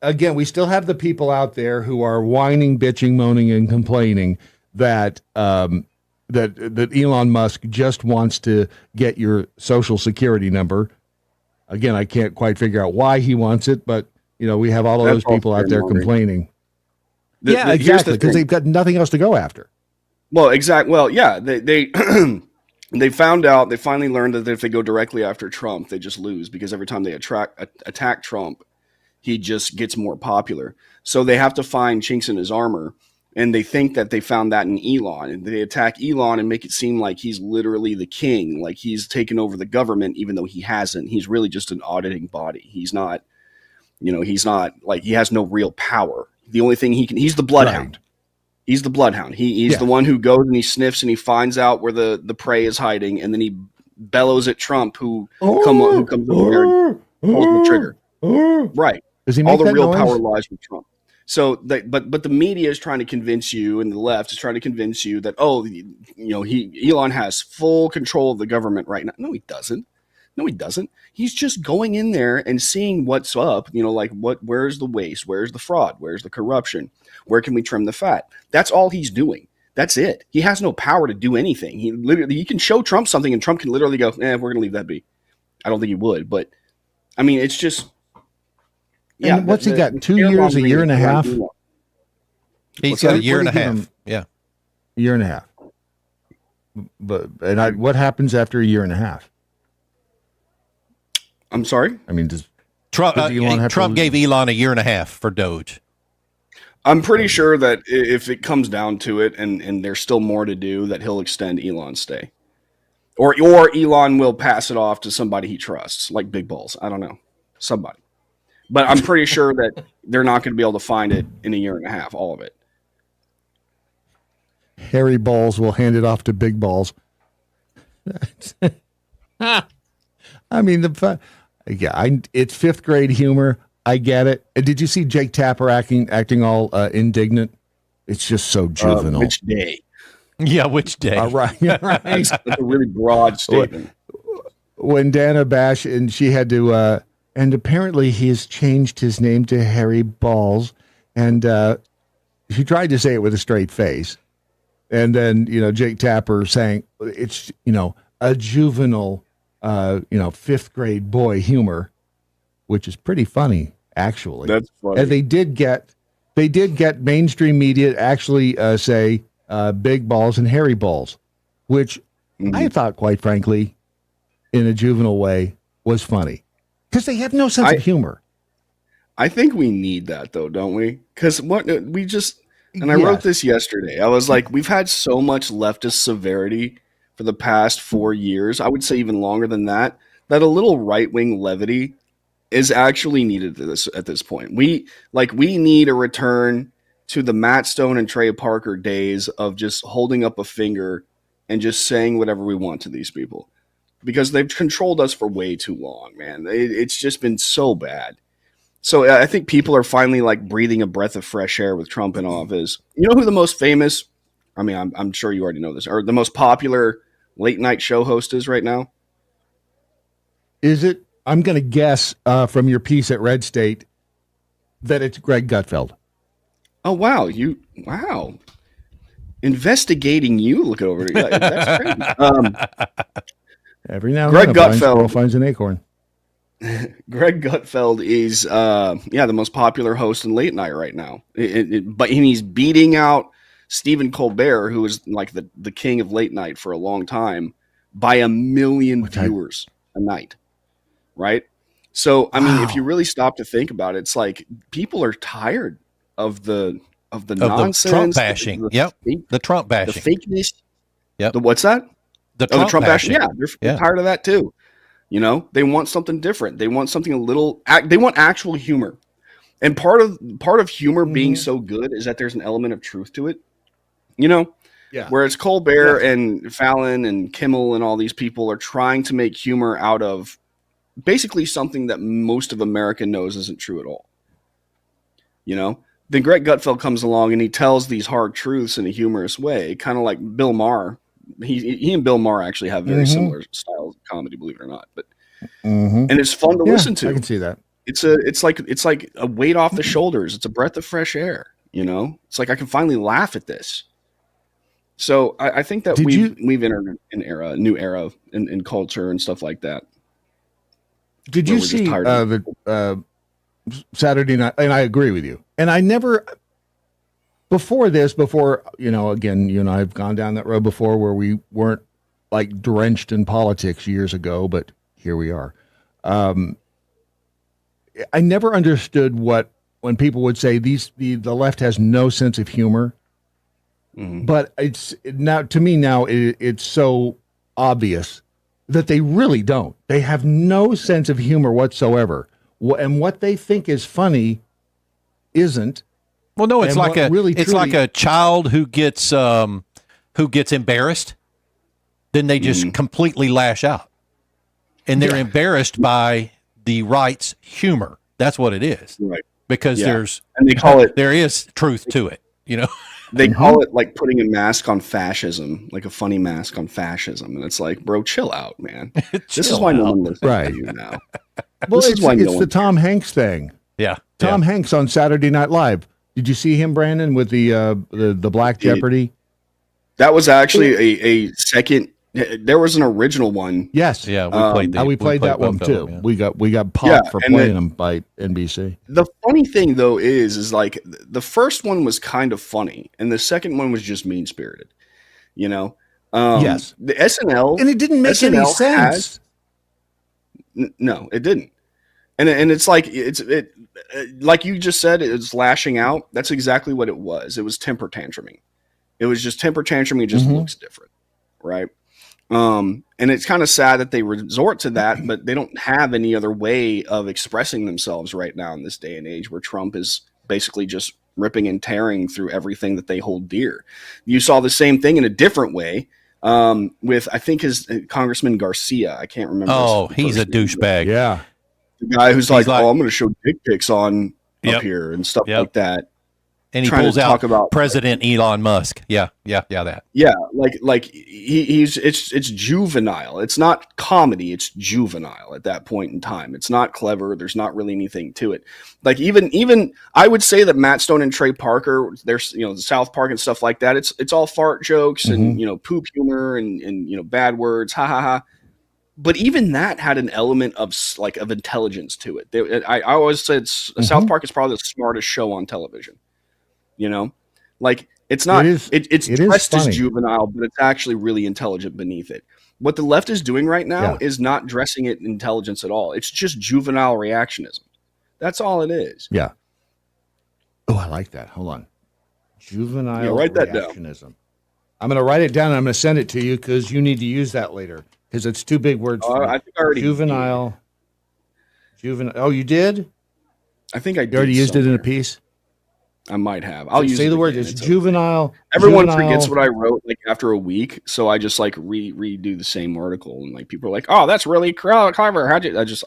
Again, we still have the people out there who are whining, bitching, moaning, and complaining that that Elon Musk just wants to get your Social Security number. Again, I can't quite figure out why he wants it, but we have all of those people out there complaining. Exactly, because they've got nothing else to go after. Well, exactly. Well, yeah, they they found out. They finally learned that if they go directly after Trump, they just lose, because every time they attack Trump, he just gets more popular. So they have to find chinks in his armor, and they think that they found that in Elon, and they attack Elon and make it seem like he's literally the king, like he's taken over the government, even though he hasn't. He's really just an auditing body. He's not, he's not, like, he has no real power. The only thing he's the bloodhound. Right. He's the bloodhound. He's the one who goes and he sniffs and he finds out where the prey is hiding, and then he bellows at Trump, who comes over there and pulls the trigger. Right. Does he make all the that real noise? Power lies with Trump. So, but the media is trying to convince you, and the left is trying to convince you that Elon has full control of the government right now. No, he doesn't. No, he doesn't. He's just going in there and seeing what's up. Where's the waste? Where's the fraud? Where's the corruption? Where can we trim the fat? That's all he's doing. That's it. He has no power to do anything. He can show Trump something, and Trump can literally go, we're going to leave that be. I don't think he would, but I mean, it's just. Yeah, and what's he got? 2 years, a year and a half? He's got a year and a half. Yeah. A year and a half. What happens after a year and a half? I'm sorry? I mean, does Trump gave Elon a year and a half for Doge. I'm pretty sure that if it comes down to it and there's still more to do, that he'll extend Elon's stay. Or Elon will pass it off to somebody he trusts, like Big Balls. I don't know. Somebody. But I'm pretty sure that they're not going to be able to find it in a year and a half, all of it. Hairy Balls will hand it off to Big Balls. I mean, it's fifth grade humor. I get it. Did you see Jake Tapper acting all indignant? It's just so juvenile. Which day? Yeah, which day? Right. That's a really broad statement. When Dana Bash, and she had to... and apparently he has changed his name to Harry Balls. And she tried to say it with a straight face. And then, Jake Tapper saying it's, a juvenile, fifth grade boy humor, which is pretty funny, actually. That's funny. And they did get mainstream media to actually say Big Balls and Harry Balls, which I thought, quite frankly, in a juvenile way, was funny. Because they have no sense of humor. I think we need that, though, don't we? Because I wrote this yesterday. I was like, we've had so much leftist severity for the past 4 years. I would say even longer than that a little right-wing levity is actually needed at this point. We need a return to the Matt Stone and Trey Parker days of just holding up a finger and just saying whatever we want to these people. Because they've controlled us for way too long, man. It's just been so bad. So I think people are finally breathing a breath of fresh air with Trump in office. You know who the most famous, I mean, I'm sure you already know this, or the most popular late night show host is right now? Is it? I'm going to guess from your piece at Red State that it's Greg Gutfeld. Oh, wow. Wow. Investigating you. Look over there. That's crazy. Every now and then, a blind squirrel finds an acorn. Greg Gutfeld is, the most popular host in late night right now. But he's beating out Stephen Colbert, who is the king of late night for a long time, by 1 million viewers a night. Right? So, I mean, if you really stop to think about it, it's like people are tired of the nonsense, the Trump bashing. The Trump bashing, the fakeness. Yep. What's that? The Trump bashing. Yeah, they're tired of that too. They want something different. They want something they want actual humor. And part of humor being so good is that there's an element of truth to it. Whereas Colbert and Fallon and Kimmel and all these people are trying to make humor out of basically something that most of America knows isn't true at all. Then Greg Gutfeld comes along and he tells these hard truths in a humorous way, kind of like Bill Maher. He and Bill Maher actually have very similar styles of comedy, believe it or not. But and it's fun to listen to. I can see that. It's like a weight off the shoulders. It's a breath of fresh air. It's like I can finally laugh at this. So I think that we've entered a new era in culture and stuff like that. Did you see the Saturday night? And I agree with you. And I never. before, again, you and I have gone down that road before where we weren't like drenched in politics years ago, but here we are. I never understood when people would say the left has no sense of humor, but it's so obvious that they really don't. They have no sense of humor whatsoever, and what they think is funny isn't. Well, no, it's like a child who gets embarrassed, then they just completely lash out, and they're embarrassed by the right's humor. That's what it is, right? Because there is truth to it, They call it like putting a mask on fascism, like a funny mask on fascism, and it's like, bro, chill out, man. This is why no one listens to you now. Well, it's the Tom Hanks thing. Yeah, Tom Hanks on Saturday Night Live. Did you see him, Brandon, with the Black Jeopardy? That was actually a second. There was an original one. Yes, yeah, we played that one too. Them, yeah. We got popped for playing them by NBC. The funny thing though is like the first one was kind of funny, and the second one was just mean spirited. Yes, the SNL, and it didn't make any sense. No, it didn't. And it's like like you just said, it's lashing out. That's exactly what it was. It was temper tantruming. It was just temper tantruming. It just looks different, right? And it's kind of sad that they resort to that, but they don't have any other way of expressing themselves right now in this day and age where Trump is basically just ripping and tearing through everything that they hold dear. You saw the same thing in a different way with, I think, his Congressman Garcia. I can't remember. Oh, he's a douchebag. Yeah. The guy who's like, I'm going to show dick pics on up here and stuff like that. And he pulls out about President Elon Musk. Yeah, that. Yeah, like it's juvenile. It's not comedy. It's juvenile at that point in time. It's not clever. There's not really anything to it. Like even I would say that Matt Stone and Trey Parker, there's the South Park and stuff like that. It's all fart jokes and poop humor and bad words. Ha ha ha. But even that had an element of intelligence to it. I always said South Park is probably the smartest show on television. It's not. It's dressed as juvenile, but it's actually really intelligent beneath it. What the left is doing right now is not dressing it intelligence at all. It's just juvenile reactionism. That's all it is. Yeah. Oh, I like that. Hold on. Juvenile write that reactionism. Down. I'm going to write it down and I'm going to send it to you because you need to use that later because it's two big words. I think I already juvenile. Oh, you did? I think I did. You already used it in a piece? I might have. I'll use say the word. It's juvenile. Everyone forgets what I wrote after a week, so I just redo the same article, and people are like, "Oh, that's really clever." How'd you? I just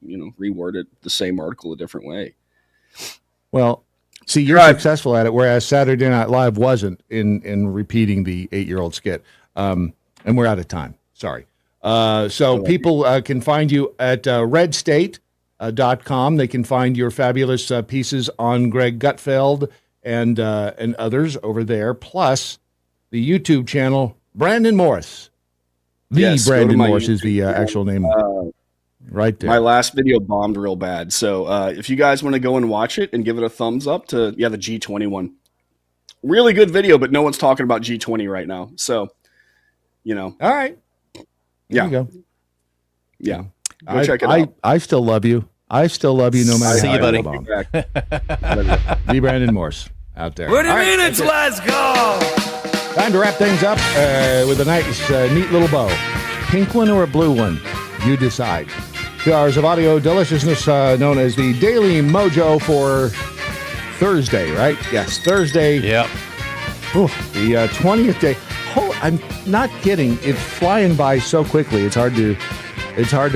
reworded the same article a different way. Well, see, you're successful at it, whereas Saturday Night Live wasn't in repeating the 8-year-old skit. And we're out of time. Sorry. So people can find you at RedState. .com. They can find your fabulous pieces on Greg Gutfeld and others over there, plus the YouTube channel Brandon Morse. Brandon Morse is the actual name right there. My last video bombed real bad, so if you guys want to go and watch it and give it a thumbs up to the G20 one, really good video, but no one's talking about G20 right now. So, all right, there you go. Yeah. Go check it out. I still love you. I still love you no matter how you, buddy. The Brandon Morse out there. 20 minutes, let's go. Time to wrap things up with a nice, neat little bow. Pink one or a blue one? You decide. 2 hours of audio deliciousness known as the Daily MoJo for Thursday, right? Yes, Thursday. Yep. The 20th day. I'm not kidding. It's flying by so quickly. It's hard to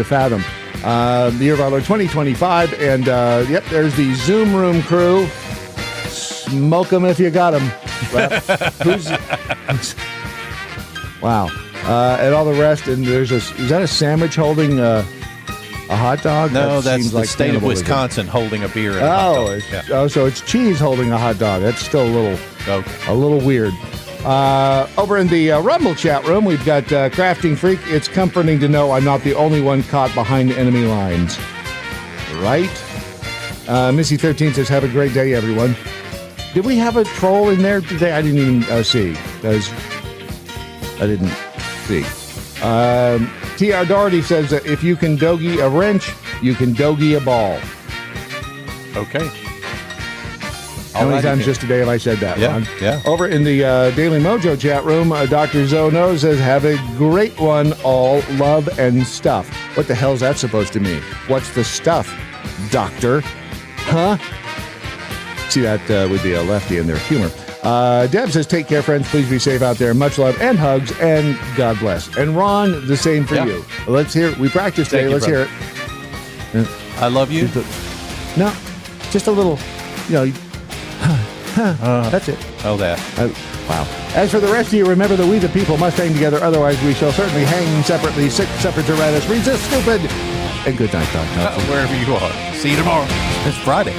fathom. The year of our Lord 2025, and there's the Zoom Room crew. Smoke them if you got them. Wow. And all the rest, and is that a sandwich holding a hot dog? No, that that's the state of Wisconsin holding a beer. And so it's cheese holding a hot dog. That's still a little weird. Over in the Rumble chat room, we've got Crafting Freak. It's comforting to know I'm not the only one caught behind enemy lines. Right? Missy13 says, have a great day, everyone. Did we have a troll in there today? I didn't even see. Because I didn't see. T.R. Doherty says that if you can doggy a wrench, you can doggy a ball. Okay. How many times just today have I said that, Ron? Yeah. Over in the Daily MoJo chat room, Dr. Zono says, have a great one, all. Love and stuff. What the hell's that supposed to mean? What's the stuff, doctor? Huh? See, that would be a lefty in their humor. Deb says, take care, friends. Please be safe out there. Much love and hugs, and God bless. And Ron, the same for you. Let's hear it. We practiced today. Let's hear it. I love you. No, just a little, that's it. Oh, that. Wow. As for the rest of you, remember that we the people must hang together. Otherwise, we shall certainly hang separately. Sick, separate to us. Resist stupid. And good night, Doc Thompson. Wherever you are. See you tomorrow. It's Friday.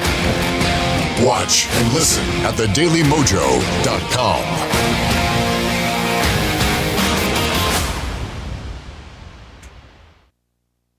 Watch and listen at thedailymojo.com.